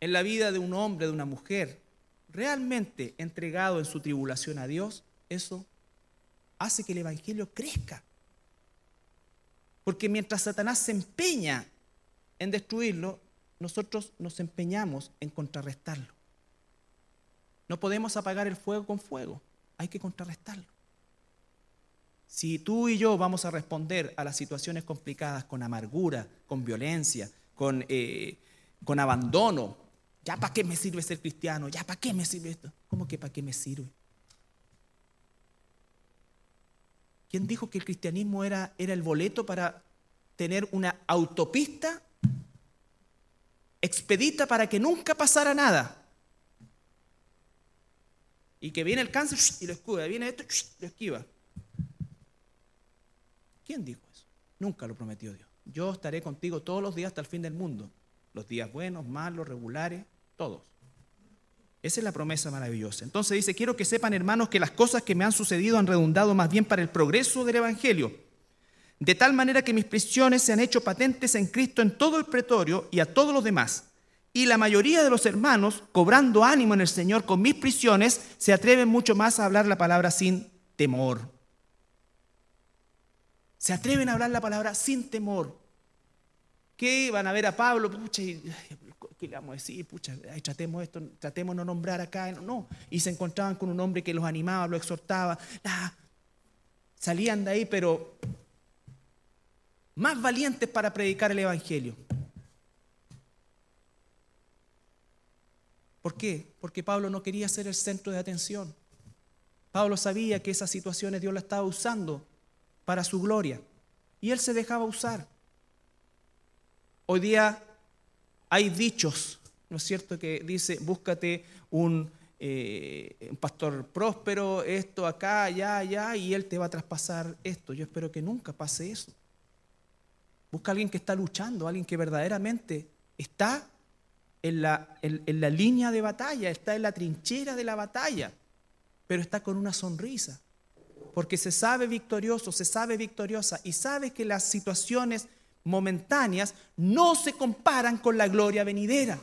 en la vida de un hombre, de una mujer, realmente entregado en su tribulación a Dios, eso hace que el Evangelio crezca. Porque mientras Satanás se empeña en destruirlo, nosotros nos empeñamos en contrarrestarlo. No podemos apagar el fuego con fuego, hay que contrarrestarlo. Si tú y yo vamos a responder a las situaciones complicadas con amargura, con violencia, con abandono, ¿ya para qué me sirve ser cristiano? ¿Ya para qué me sirve esto? ¿Cómo que para qué me sirve? ¿Quién dijo que el cristianismo era el boleto para tener una autopista expedita para que nunca pasara nada? Y que viene el cáncer y lo escuda, viene esto y lo esquiva. ¿Quién dijo eso? Nunca lo prometió Dios. Yo estaré contigo todos los días hasta el fin del mundo. Los días buenos, malos, regulares, todos. Esa es la promesa maravillosa. Entonces dice, quiero que sepan, hermanos, que las cosas que me han sucedido han redundado más bien para el progreso del Evangelio, de tal manera que mis prisiones se han hecho patentes en Cristo en todo el pretorio y a todos los demás. Y la mayoría de los hermanos, cobrando ánimo en el Señor con mis prisiones, se atreven mucho más a hablar la palabra sin temor. Se atreven a hablar la palabra sin temor. ¿Qué? Van a ver a Pablo, pucha, ¿qué le vamos a decir? Pucha, tratemos esto, tratemos no nombrar acá. No. Y se encontraban con un hombre que los animaba, los exhortaba. Salían de ahí, pero más valientes para predicar el Evangelio. ¿Por qué? Porque Pablo no quería ser el centro de atención. Pablo sabía que esas situaciones Dios las estaba usando para su gloria. Y él se dejaba usar. Hoy día hay dichos, ¿no es cierto?, que dice, búscate un pastor próspero, esto, acá, allá, y él te va a traspasar esto. Yo espero que nunca pase eso. Busca a alguien que está luchando, alguien que verdaderamente está en la línea de batalla, está en la trinchera de la batalla, pero está con una sonrisa, porque se sabe victorioso, se sabe victoriosa y sabe que las situaciones momentáneas no se comparan con la gloria venidera.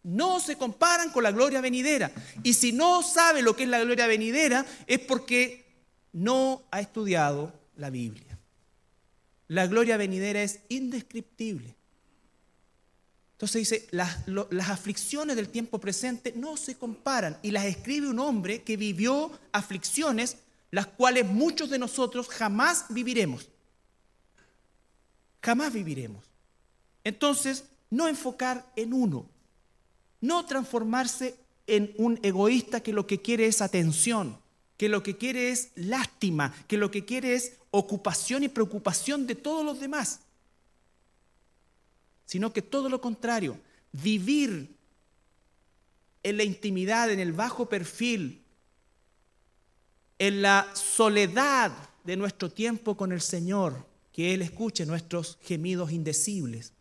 No se comparan con la gloria venidera. Y si no sabe lo que es la gloria venidera, es porque no ha estudiado la Biblia. La gloria venidera es indescriptible. Entonces dice, las aflicciones del tiempo presente no se comparan, y las escribe un hombre que vivió aflicciones las cuales muchos de nosotros jamás viviremos. Jamás viviremos. Entonces, no enfocar en uno, no transformarse en un egoísta que lo que quiere es atención, que lo que quiere es lástima, que lo que quiere es ocupación y preocupación de todos los demás, sino que todo lo contrario, vivir en la intimidad, en el bajo perfil, en la soledad de nuestro tiempo con el Señor, que Él escuche nuestros gemidos indecibles,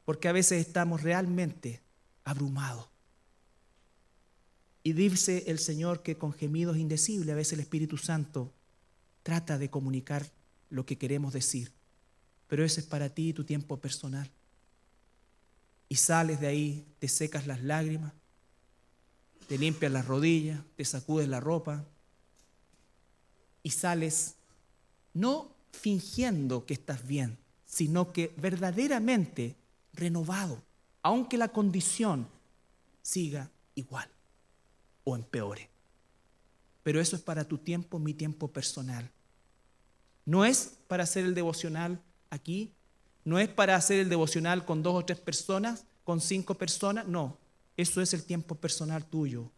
porque a veces estamos realmente abrumados. Y dice el Señor que con gemidos indecibles a veces el Espíritu Santo trata de comunicar lo que queremos decir, pero ese es para ti tu tiempo personal. Y sales de ahí, te secas las lágrimas, te limpias las rodillas, te sacudes la ropa y sales no fingiendo que estás bien, sino que verdaderamente renovado, aunque la condición siga igual o empeore. Pero eso es para tu tiempo, mi tiempo personal. No es para hacer el devocional aquí, no es para hacer el devocional con 2 o 3 personas, con 5 personas, no. Eso es el tiempo personal tuyo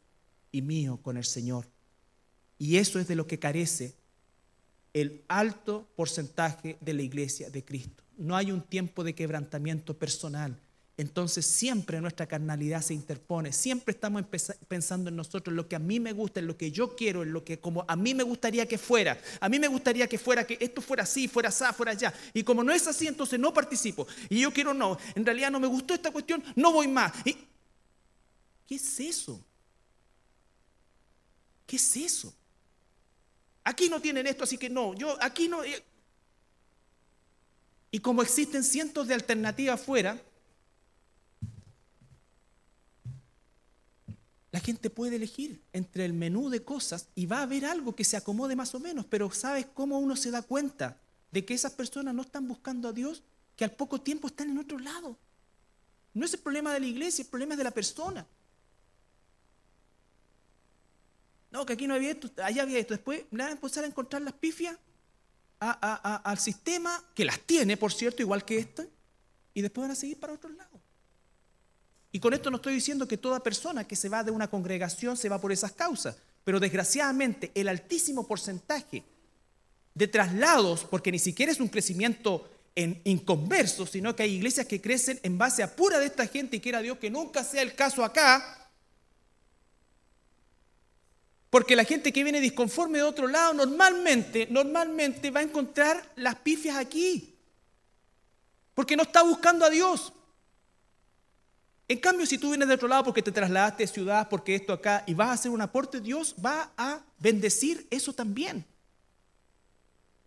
y mío con el Señor. Y eso es de lo que carece el alto porcentaje de la iglesia de Cristo. No hay un tiempo de quebrantamiento personal. Entonces siempre nuestra carnalidad se interpone, siempre estamos pensando en nosotros, en lo que a mí me gusta, en lo que yo quiero, en lo que como a mí me gustaría que fuera. A mí me gustaría que esto fuera así, fuera así, fuera allá. Y como no es así, entonces no participo. Y yo quiero no, en realidad no me gustó esta cuestión, no voy más. ¿Qué es eso? ¿Qué es eso? Aquí no tienen esto, así que no, yo aquí no. Y como existen cientos de alternativas afuera, la gente puede elegir entre el menú de cosas y va a haber algo que se acomode más o menos, pero ¿sabes cómo uno se da cuenta de que esas personas no están buscando a Dios? Que al poco tiempo están en otro lado. No es el problema de la iglesia, el problema es de la persona. No, que aquí no había esto, allá había esto. Después van a empezar a encontrar las pifias al sistema, que las tiene, por cierto, igual que esta, y después van a seguir para otro lado. Y con esto no estoy diciendo que toda persona que se va de una congregación se va por esas causas, pero desgraciadamente el altísimo porcentaje de traslados, porque ni siquiera es un crecimiento en inconversos, sino que hay iglesias que crecen en base a pura de esta gente, y quiera Dios que nunca sea el caso acá, porque la gente que viene disconforme de otro lado normalmente va a encontrar las pifias aquí, porque no está buscando a Dios. En cambio, si tú vienes de otro lado porque te trasladaste de ciudad, porque esto acá, y vas a hacer un aporte, Dios va a bendecir eso también.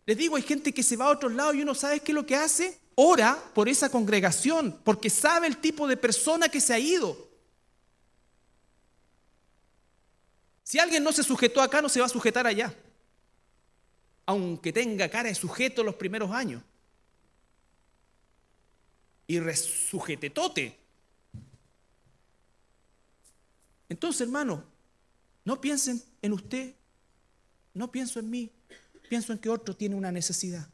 Les digo, hay gente que se va a otros lados y uno sabe qué es lo que hace. Ora por esa congregación, porque sabe el tipo de persona que se ha ido. Si alguien no se sujetó acá, no se va a sujetar allá, aunque tenga cara de sujeto los primeros años. Y resujetetote. Entonces, hermano, no piensen en usted, no pienso en mí, pienso en que otro tiene una necesidad.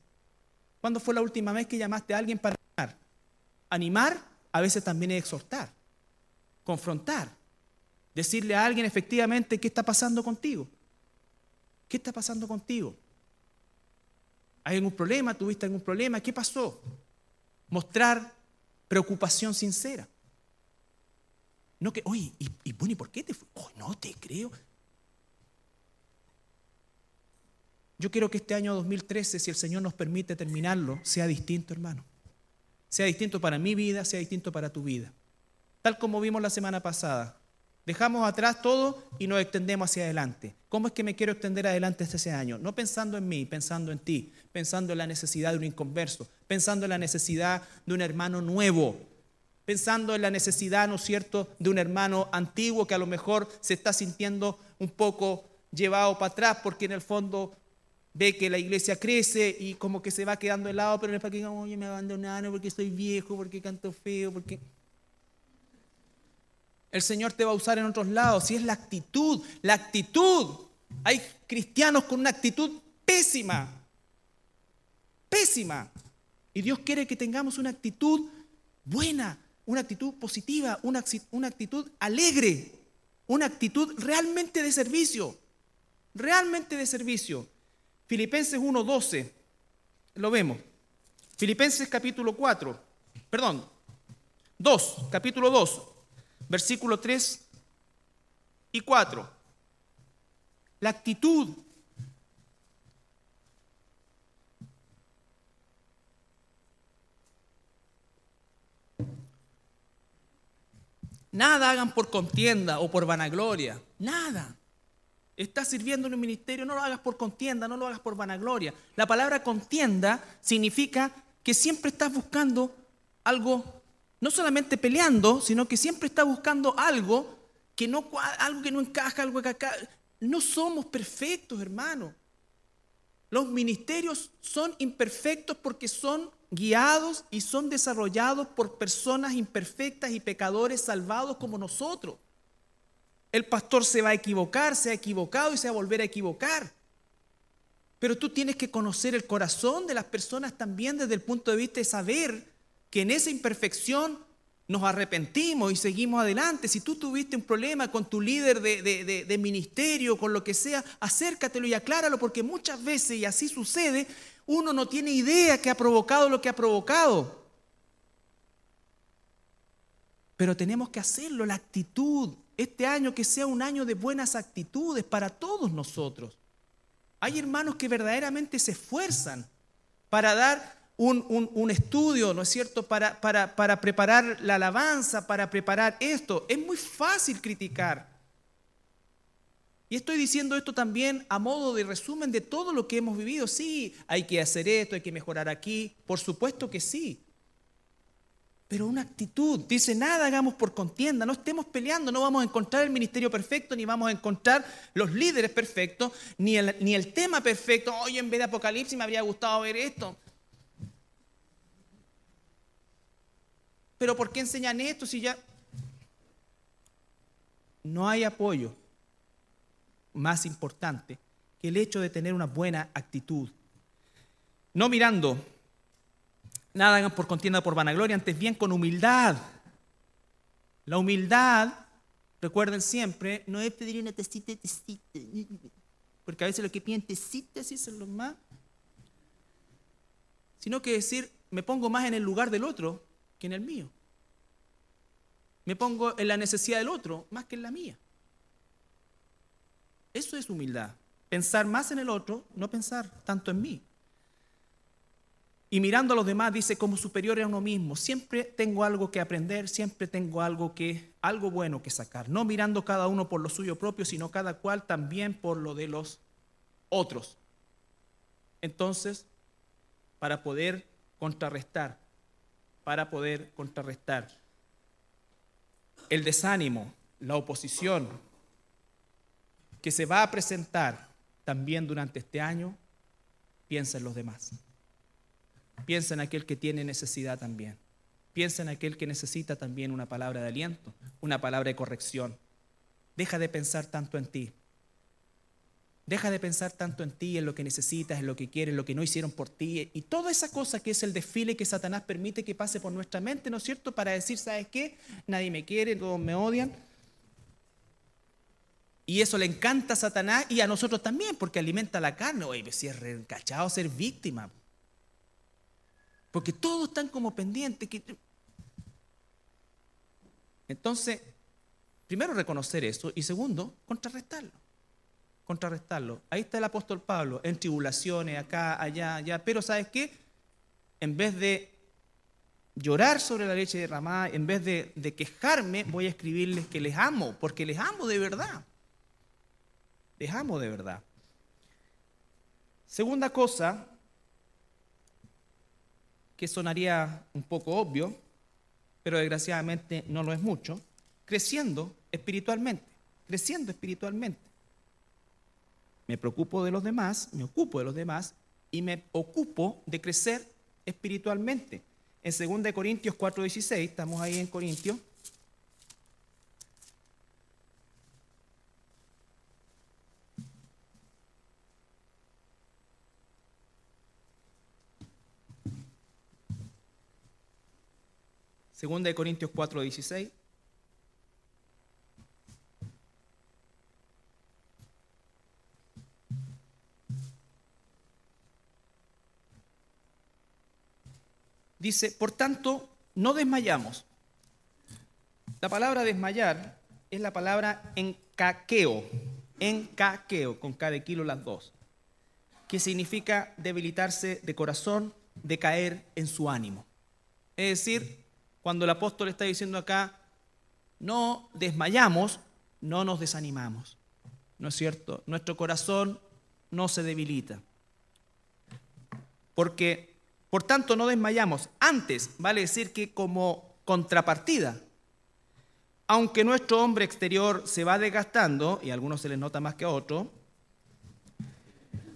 ¿Cuándo fue la última vez que llamaste a alguien para animar? Animar a veces también es exhortar, confrontar, decirle a alguien efectivamente qué está pasando contigo. ¿Qué está pasando contigo? ¿Hay algún problema? ¿Tuviste algún problema? ¿Qué pasó? Mostrar preocupación sincera. No que, oye, ¿y por qué te fue? Oh, no te creo. Yo quiero que este año 2013, si el Señor nos permite terminarlo, sea distinto, hermano. Sea distinto para mi vida, sea distinto para tu vida. Tal como vimos la semana pasada. Dejamos atrás todo y nos extendemos hacia adelante. ¿Cómo es que me quiero extender adelante este año? No pensando en mí, pensando en ti, pensando en la necesidad de un inconverso, pensando en la necesidad de un hermano nuevo, pensando en la necesidad, ¿no es cierto?, de un hermano antiguo que a lo mejor se está sintiendo un poco llevado para atrás porque en el fondo ve que la iglesia crece y como que se va quedando de lado, pero no es para que digan, oye, me abandonaron porque soy viejo, porque canto feo, porque... El Señor te va a usar en otros lados. Si es la actitud, la actitud. Hay cristianos con una actitud pésima, pésima. Y Dios quiere que tengamos una actitud buena, una actitud positiva, una actitud alegre, una actitud realmente de servicio, realmente de servicio. Filipenses 1:12, lo vemos. Filipenses capítulo 2, capítulo 2. Versículo 3 y 4. La actitud. Nada hagan por contienda o por vanagloria. Nada. Estás sirviendo en un ministerio, no lo hagas por contienda, no lo hagas por vanagloria. La palabra contienda significa que siempre estás buscando algo. No solamente peleando, sino que siempre está buscando algo que no encaja, algo que acá. No somos perfectos, hermano. Los ministerios son imperfectos porque son guiados y son desarrollados por personas imperfectas y pecadores salvados como nosotros. El pastor se va a equivocar, se ha equivocado y se va a volver a equivocar. Pero tú tienes que conocer el corazón de las personas también desde el punto de vista de saber que en esa imperfección nos arrepentimos y seguimos adelante. Si tú tuviste un problema con tu líder de ministerio, con lo que sea, acércatelo y acláralo, porque muchas veces, y así sucede, uno no tiene idea que ha provocado lo que ha provocado. Pero tenemos que hacerlo, la actitud. Este año que sea un año de buenas actitudes para todos nosotros. Hay hermanos que verdaderamente se esfuerzan para dar un estudio, ¿no es cierto?, para preparar la alabanza, para preparar esto. Es muy fácil criticar. Y estoy diciendo esto también a modo de resumen de todo lo que hemos vivido. Sí, hay que hacer esto, hay que mejorar aquí. Por supuesto que sí. Pero una actitud, dice, nada hagamos por contienda, no estemos peleando, no vamos a encontrar el ministerio perfecto, ni vamos a encontrar los líderes perfectos, ni el tema perfecto. Oye, en vez de Apocalipsis me habría gustado ver esto. Pero ¿por qué enseñan esto si ya no hay apoyo más importante que el hecho de tener una buena actitud? No mirando, nada hagan por contienda, por vanagloria, antes bien con humildad. La humildad, recuerden siempre, no es pedir una tacita, porque a veces lo que piden tecita, así son los más, sino que decir, me pongo más en el lugar del otro que en el mío. Me pongo en la necesidad del otro más que en la mía. Eso es humildad. Pensar más en el otro, no pensar tanto en mí. Y mirando a los demás dice como superiores a uno mismo. Siempre tengo algo que aprender, siempre tengo algo bueno que sacar. No mirando cada uno por lo suyo propio, sino cada cual también por lo de los otros. Entonces, para poder contrarrestar el desánimo, la oposición que se va a presentar también durante este año, piensa en los demás. Piensa en aquel que tiene necesidad también. Piensa en aquel que necesita también una palabra de aliento, una palabra de corrección. Deja de pensar tanto en ti. Deja de pensar tanto en ti, en lo que necesitas, en lo que quieres, en lo que no hicieron por ti. Y toda esa cosa que es el desfile que Satanás permite que pase por nuestra mente, ¿no es cierto? Para decir, ¿sabes qué? Nadie me quiere, todos me odian. Y eso le encanta a Satanás y a nosotros también, porque alimenta la carne. Oye, si es reencachado ser víctima. Porque todos están como pendientes. Entonces, primero reconocer eso y segundo, contrarrestarlo. Ahí está el apóstol Pablo, en tribulaciones, acá, allá, allá. Pero ¿sabes qué? En vez de llorar sobre la leche derramada, en vez de quejarme, voy a escribirles que les amo, porque les amo de verdad. Les amo de verdad. Segunda cosa, que sonaría un poco obvio, pero desgraciadamente no lo es mucho, creciendo espiritualmente. Me preocupo de los demás, me ocupo de los demás y me ocupo de crecer espiritualmente. En 2 Corintios 4:16, estamos ahí en Corintios. Segunda de Corintios 4:16. Dice, por tanto, no desmayamos. La palabra desmayar es la palabra encaqueo, con K de kilo las dos, que significa debilitarse de corazón, decaer en su ánimo. Es decir, cuando el apóstol está diciendo acá, no desmayamos, no nos desanimamos, ¿no es cierto? Nuestro corazón no se debilita. Porque, por tanto, no desmayamos. Antes, vale decir que como contrapartida, aunque nuestro hombre exterior se va desgastando, y a algunos se les nota más que a otros,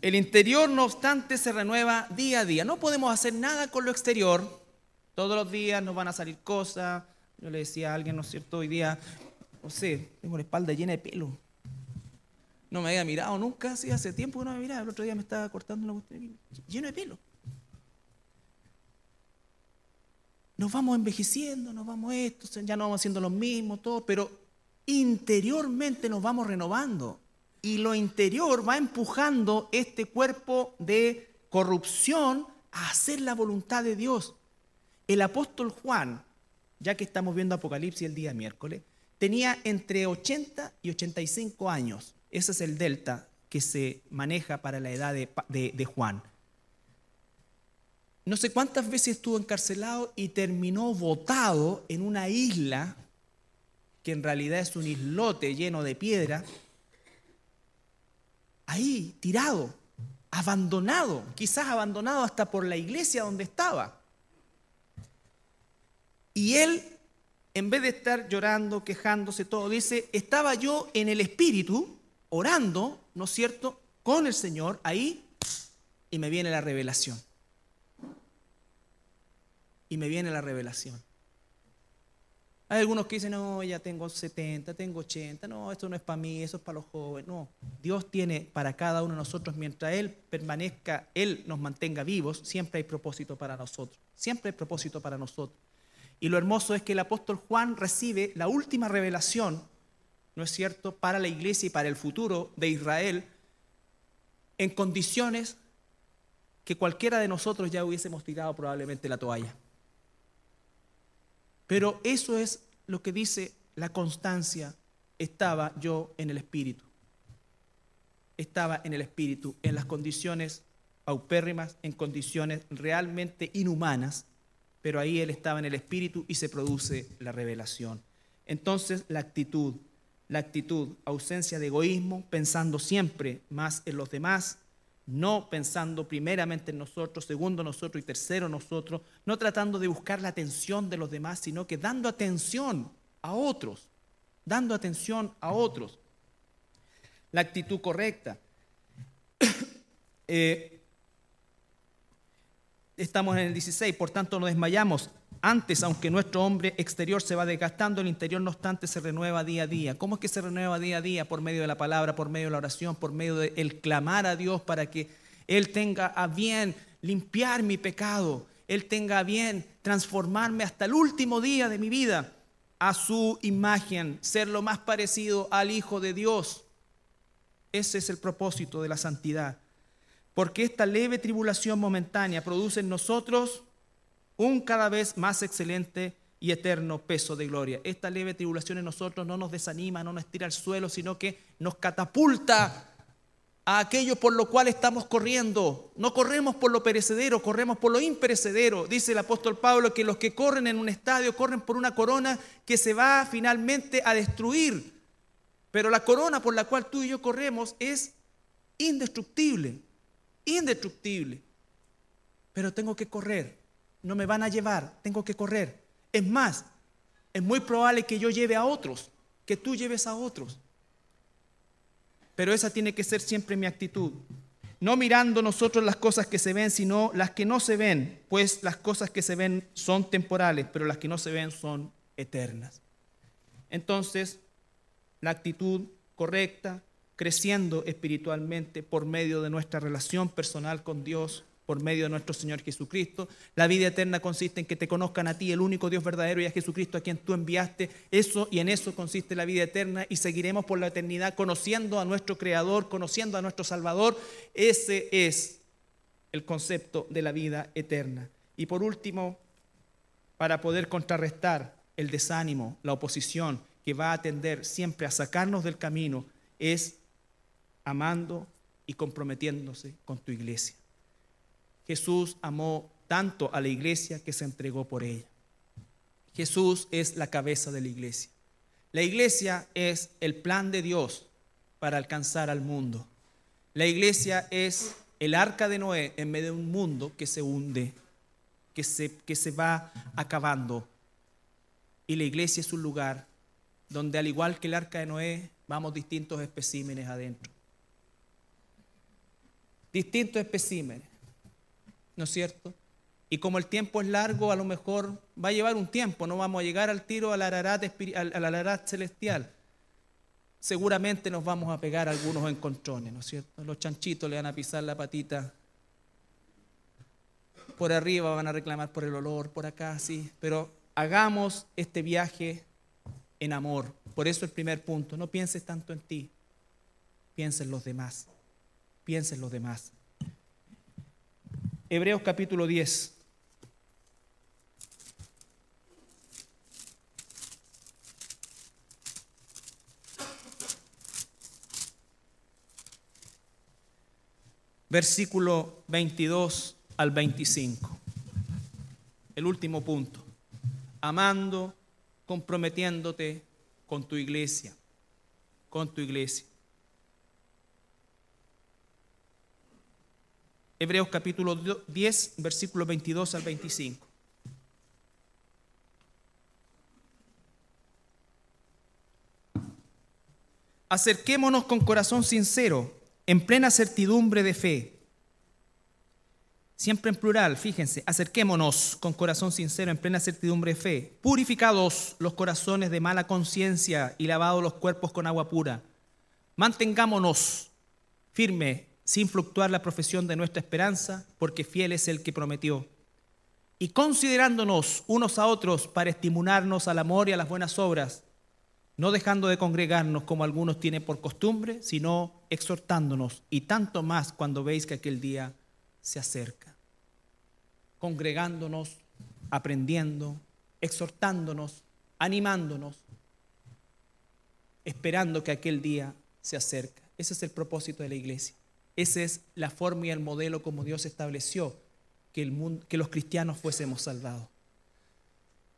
el interior, no obstante, se renueva día a día. No podemos hacer nada con lo exterior. Todos los días nos van a salir cosas. Yo le decía a alguien, ¿no es cierto? Hoy día, no sé, tengo la espalda llena de pelo. No me había mirado nunca, sí, hace tiempo que no me miraba. El otro día me estaba cortando una cuestión lleno de pelo. Nos vamos envejeciendo, nos vamos esto, ya no vamos haciendo lo mismo, todo, pero interiormente nos vamos renovando. Y lo interior va empujando este cuerpo de corrupción a hacer la voluntad de Dios. El apóstol Juan, ya que estamos viendo Apocalipsis el día miércoles, tenía entre 80 y 85 años. Ese es el delta que se maneja para la edad de Juan. No sé cuántas veces estuvo encarcelado y terminó botado en una isla, que en realidad es un islote lleno de piedra, ahí tirado, abandonado, quizás abandonado hasta por la iglesia donde estaba. Y él, en vez de estar llorando, quejándose, todo, dice, estaba yo en el Espíritu, orando, ¿no es cierto?, con el Señor, ahí, y me viene la revelación. Hay algunos que dicen, no, ya tengo 70, tengo 80, no, esto no es para mí, eso es para los jóvenes. No, Dios tiene para cada uno de nosotros, mientras Él permanezca, Él nos mantenga vivos, siempre hay propósito para nosotros, Y lo hermoso es que el apóstol Juan recibe la última revelación, ¿no es cierto?, para la iglesia y para el futuro de Israel, en condiciones que cualquiera de nosotros ya hubiésemos tirado probablemente la toalla. Pero eso es lo que dice la constancia. Estaba yo en el Espíritu. En las condiciones paupérrimas, en condiciones realmente inhumanas, pero ahí él estaba en el Espíritu y se produce la revelación. Entonces la actitud, ausencia de egoísmo, pensando siempre más en los demás, no pensando primeramente en nosotros, segundo nosotros y tercero nosotros, no tratando de buscar la atención de los demás, sino que dando atención a otros, La actitud correcta. Estamos en el 16, por tanto no desmayamos. Antes, aunque nuestro hombre exterior se va desgastando, el interior no obstante se renueva día a día. ¿Cómo es que se renueva día a día? Por medio de la palabra, por medio de la oración, por medio de el clamar a Dios para que Él tenga a bien limpiar mi pecado, Él tenga a bien transformarme hasta el último día de mi vida a su imagen, ser lo más parecido al Hijo de Dios. Ese es el propósito de la santidad. Porque esta leve tribulación momentánea produce en nosotros un cada vez más excelente y eterno peso de gloria. Esta leve tribulación en nosotros no nos desanima, no nos tira al suelo, sino que nos catapulta a aquello por lo cual estamos corriendo. No corremos por lo perecedero, corremos por lo imperecedero. Dice el apóstol Pablo que los que corren en un estadio corren por una corona que se va finalmente a destruir. Pero la corona por la cual tú y yo corremos es indestructible. Pero tengo que correr. No me van a llevar, tengo que correr. Es más, es muy probable que yo lleve a otros, que tú lleves a otros. Pero esa tiene que ser siempre mi actitud. No mirando nosotros las cosas que se ven, sino las que no se ven, pues las cosas que se ven son temporales, pero las que no se ven son eternas. Entonces, la actitud correcta, creciendo espiritualmente por medio de nuestra relación personal con Dios, por medio de nuestro Señor Jesucristo. La vida eterna consiste en que te conozcan a ti, el único Dios verdadero, y a Jesucristo a quien tú enviaste. Eso y en eso consiste la vida eterna, y seguiremos por la eternidad conociendo a nuestro Creador, conociendo a nuestro Salvador. Ese es el concepto de la vida eterna. Y por último, para poder contrarrestar el desánimo, la oposición que va a tender siempre a sacarnos del camino, es amando y comprometiéndose con tu iglesia. Jesús amó tanto a la iglesia que se entregó por ella. Jesús es la cabeza de la iglesia. La iglesia es el plan de Dios para alcanzar al mundo. La iglesia es el arca de Noé en medio de un mundo que se hunde, que se va acabando. Y la iglesia es un lugar donde, al igual que el arca de Noé, vamos distintos especímenes adentro. Distintos especímenes, ¿no es cierto? Y como el tiempo es largo, a lo mejor va a llevar un tiempo, no vamos a llegar al tiro al Ararat celestial. Seguramente nos vamos a pegar algunos encontrones, ¿no es cierto? Los chanchitos le van a pisar la patita. Por arriba van a reclamar por el olor, por acá, sí. Pero hagamos este viaje en amor. Por eso el primer punto, no pienses tanto en ti, piensa en los demás. Piensa en los demás. Hebreos capítulo 10. Versículo 22 al 25. El último punto. Amando, comprometiéndote con tu iglesia. Con tu iglesia. Hebreos capítulo 10, versículos 22 al 25. Acerquémonos con corazón sincero, en plena certidumbre de fe. Siempre en plural, fíjense, acerquémonos con corazón sincero, en plena certidumbre de fe. Purificados los corazones de mala conciencia y lavados los cuerpos con agua pura. Mantengámonos firmes, sin fluctuar la profesión de nuestra esperanza, porque fiel es el que prometió. Y considerándonos unos a otros para estimularnos al amor y a las buenas obras, no dejando de congregarnos como algunos tienen por costumbre, sino exhortándonos, y tanto más cuando veis que aquel día se acerca. Congregándonos, aprendiendo, exhortándonos, animándonos, esperando que aquel día se acerca. Ese es el propósito de la iglesia. Esa es la forma y el modelo como Dios estableció que los cristianos fuésemos salvados.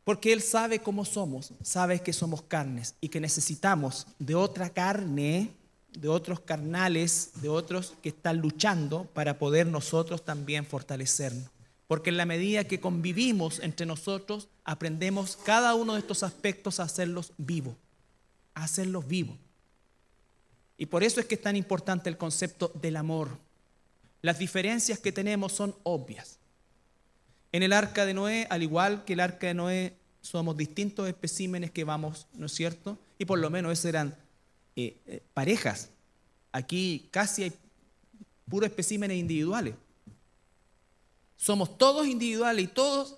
Porque Él sabe cómo somos, sabe que somos carnes y que necesitamos de otra carne, de otros carnales, de otros que están luchando para poder nosotros también fortalecernos. Porque en la medida que convivimos entre nosotros, aprendemos cada uno de estos aspectos a hacerlos vivos, Y por eso es que es tan importante el concepto del amor. Las diferencias que tenemos son obvias. En el arca de Noé, al igual que el arca de Noé, somos distintos especímenes que vamos, ¿no es cierto? Y por lo menos esos eran parejas. Aquí casi hay puros especímenes individuales. Somos todos individuales y todos,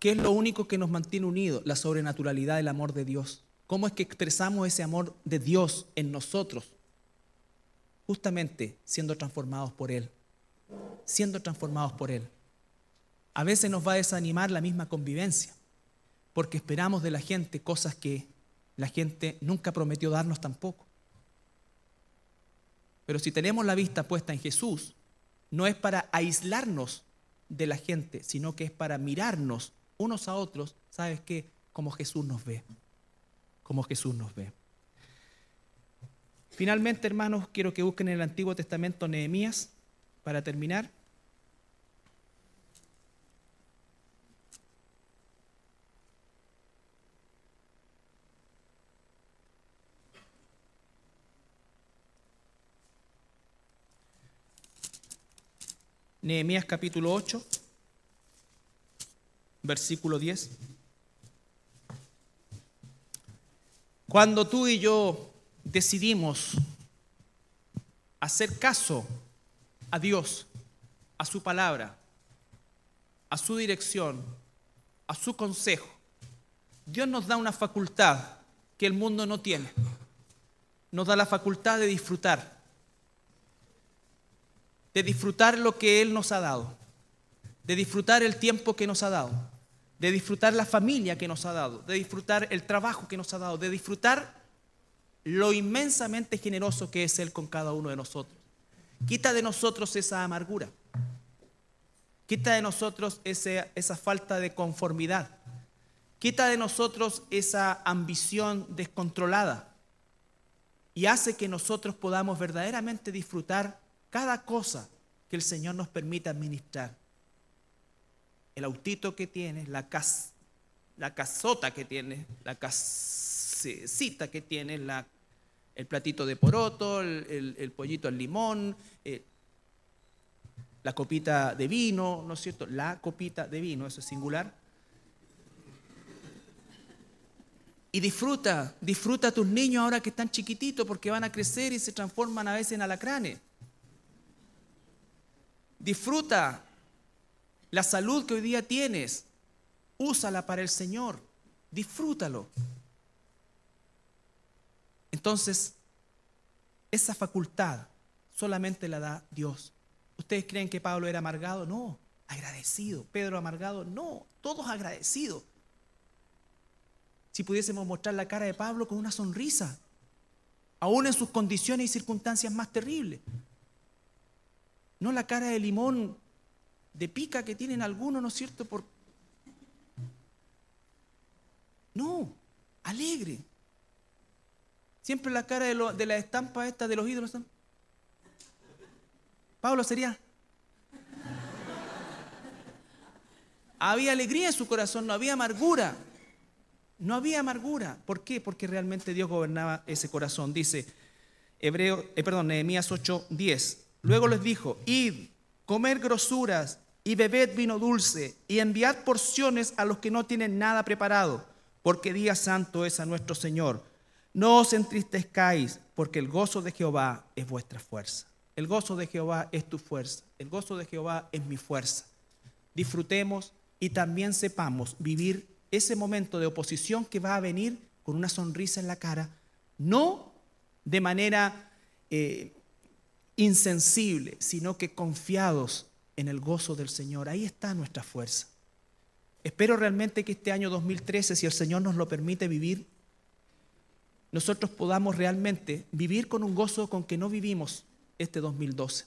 ¿qué es lo único que nos mantiene unidos? La sobrenaturalidad del amor de Dios. ¿Cómo es que expresamos ese amor de Dios en nosotros? Justamente siendo transformados por Él. Siendo transformados por Él. A veces nos va a desanimar la misma convivencia, porque esperamos de la gente cosas que la gente nunca prometió darnos tampoco. Pero si tenemos la vista puesta en Jesús, no es para aislarnos de la gente, sino que es para mirarnos unos a otros, ¿sabes qué? Como Jesús nos ve. Como Jesús nos ve. Finalmente, hermanos, quiero que busquen en el Antiguo Testamento Nehemías, para terminar. Nehemías capítulo 8, versículo 10. Cuando tú y yo decidimos hacer caso a Dios, a su palabra, a su dirección, a su consejo, Dios nos da una facultad que el mundo no tiene. Nos da la facultad de disfrutar lo que Él nos ha dado, de disfrutar el tiempo que nos ha dado, de disfrutar la familia que nos ha dado, de disfrutar el trabajo que nos ha dado, de disfrutar lo inmensamente generoso que es Él con cada uno de nosotros. Quita de nosotros esa amargura, quita de nosotros esa falta de conformidad, quita de nosotros esa ambición descontrolada y hace que nosotros podamos verdaderamente disfrutar cada cosa que el Señor nos permita administrar. El autito que tienes, la casota que tienes, la casita que tienes, el platito de poroto, el pollito al limón, la copita de vino, ¿no es cierto? La copita de vino, eso es singular. Y disfruta a tus niños ahora que están chiquititos, porque van a crecer y se transforman a veces en alacranes. Disfruta la salud que hoy día tienes, úsala para el Señor, disfrútalo. Entonces, esa facultad solamente la da Dios. ¿Ustedes creen que Pablo era amargado? No, agradecido. ¿Pedro amargado? No, todos agradecidos. Si pudiésemos mostrar la cara de Pablo con una sonrisa, aún en sus condiciones y circunstancias más terribles. No la cara de limón, de pica que tienen algunos, ¿no es cierto? No, alegre. Siempre la cara de la estampa esta de los ídolos. Pablo sería. Había alegría en su corazón, no había amargura. No había amargura. ¿Por qué? Porque realmente Dios gobernaba ese corazón. Dice Nehemías 8:10. Luego les dijo: id, comed grosuras y bebed vino dulce y enviad porciones a los que no tienen nada preparado, porque día santo es a nuestro Señor. No os entristezcáis, porque el gozo de Jehová es vuestra fuerza. El gozo de Jehová es tu fuerza. El gozo de Jehová es mi fuerza. Disfrutemos y también sepamos vivir ese momento de oposición que va a venir con una sonrisa en la cara, no de manera insensible, sino que confiados en el gozo del Señor. Ahí está nuestra fuerza. Espero realmente que este año 2013, si el Señor nos lo permite vivir, nosotros podamos realmente vivir con un gozo con que no vivimos este 2012.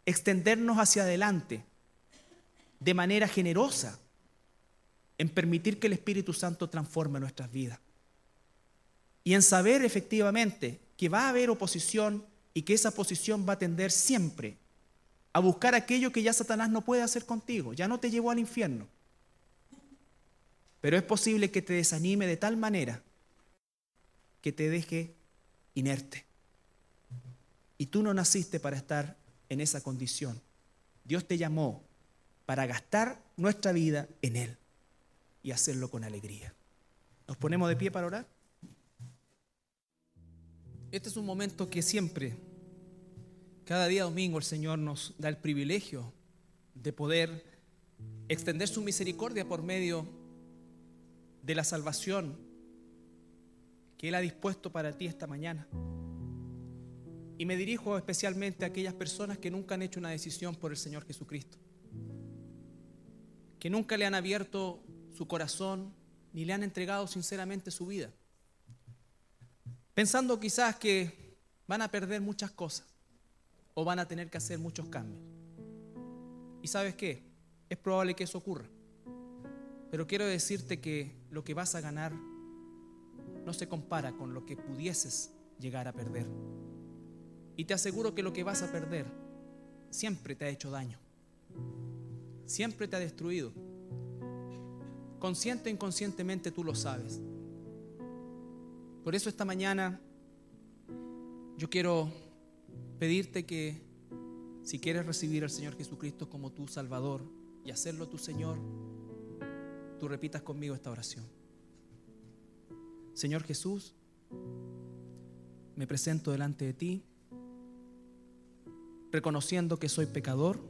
Extendernos hacia adelante de manera generosa en permitir que el Espíritu Santo transforme nuestras vidas. Y en saber efectivamente que va a haber oposición y que esa oposición va a tender siempre a buscar aquello que ya Satanás no puede hacer contigo, ya no te llevó al infierno. Pero es posible que te desanime de tal manera que te deje inerte. Y tú no naciste para estar en esa condición. Dios te llamó para gastar nuestra vida en Él y hacerlo con alegría. ¿Nos ponemos de pie para orar? Este es un momento que siempre, cada día domingo, el Señor nos da el privilegio de poder extender su misericordia por medio de la salvación que Él ha dispuesto para ti esta mañana. Y me dirijo especialmente a aquellas personas que nunca han hecho una decisión por el Señor Jesucristo, que nunca le han abierto su corazón ni le han entregado sinceramente su vida, pensando quizás que van a perder muchas cosas o van a tener que hacer muchos cambios. ¿Y sabes qué? Es probable que eso ocurra, pero quiero decirte que lo que vas a ganar no se compara con lo que pudieses llegar a perder. Y te aseguro que lo que vas a perder siempre te ha hecho daño, siempre te ha destruido. Consciente o inconscientemente tú lo sabes. Por eso esta mañana yo quiero pedirte que si quieres recibir al Señor Jesucristo como tu Salvador y hacerlo tu Señor, tú repitas conmigo esta oración. Señor Jesús, me presento delante de ti, reconociendo que soy pecador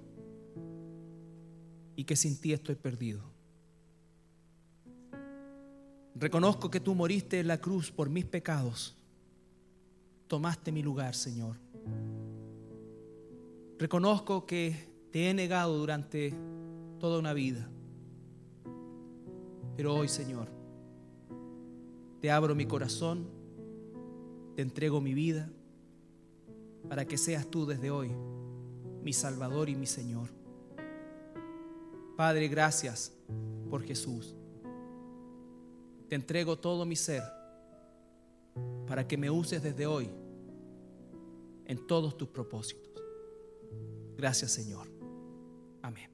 y que sin ti estoy perdido. Reconozco que tú moriste en la cruz por mis pecados. Tomaste mi lugar, Señor. Reconozco que te he negado durante toda una vida. Pero hoy, Señor, te abro mi corazón, te entrego mi vida, para que seas tú desde hoy mi Salvador y mi Señor. Padre, gracias por Jesús. Te entrego todo mi ser para que me uses desde hoy en todos tus propósitos. Gracias, Señor. Amén.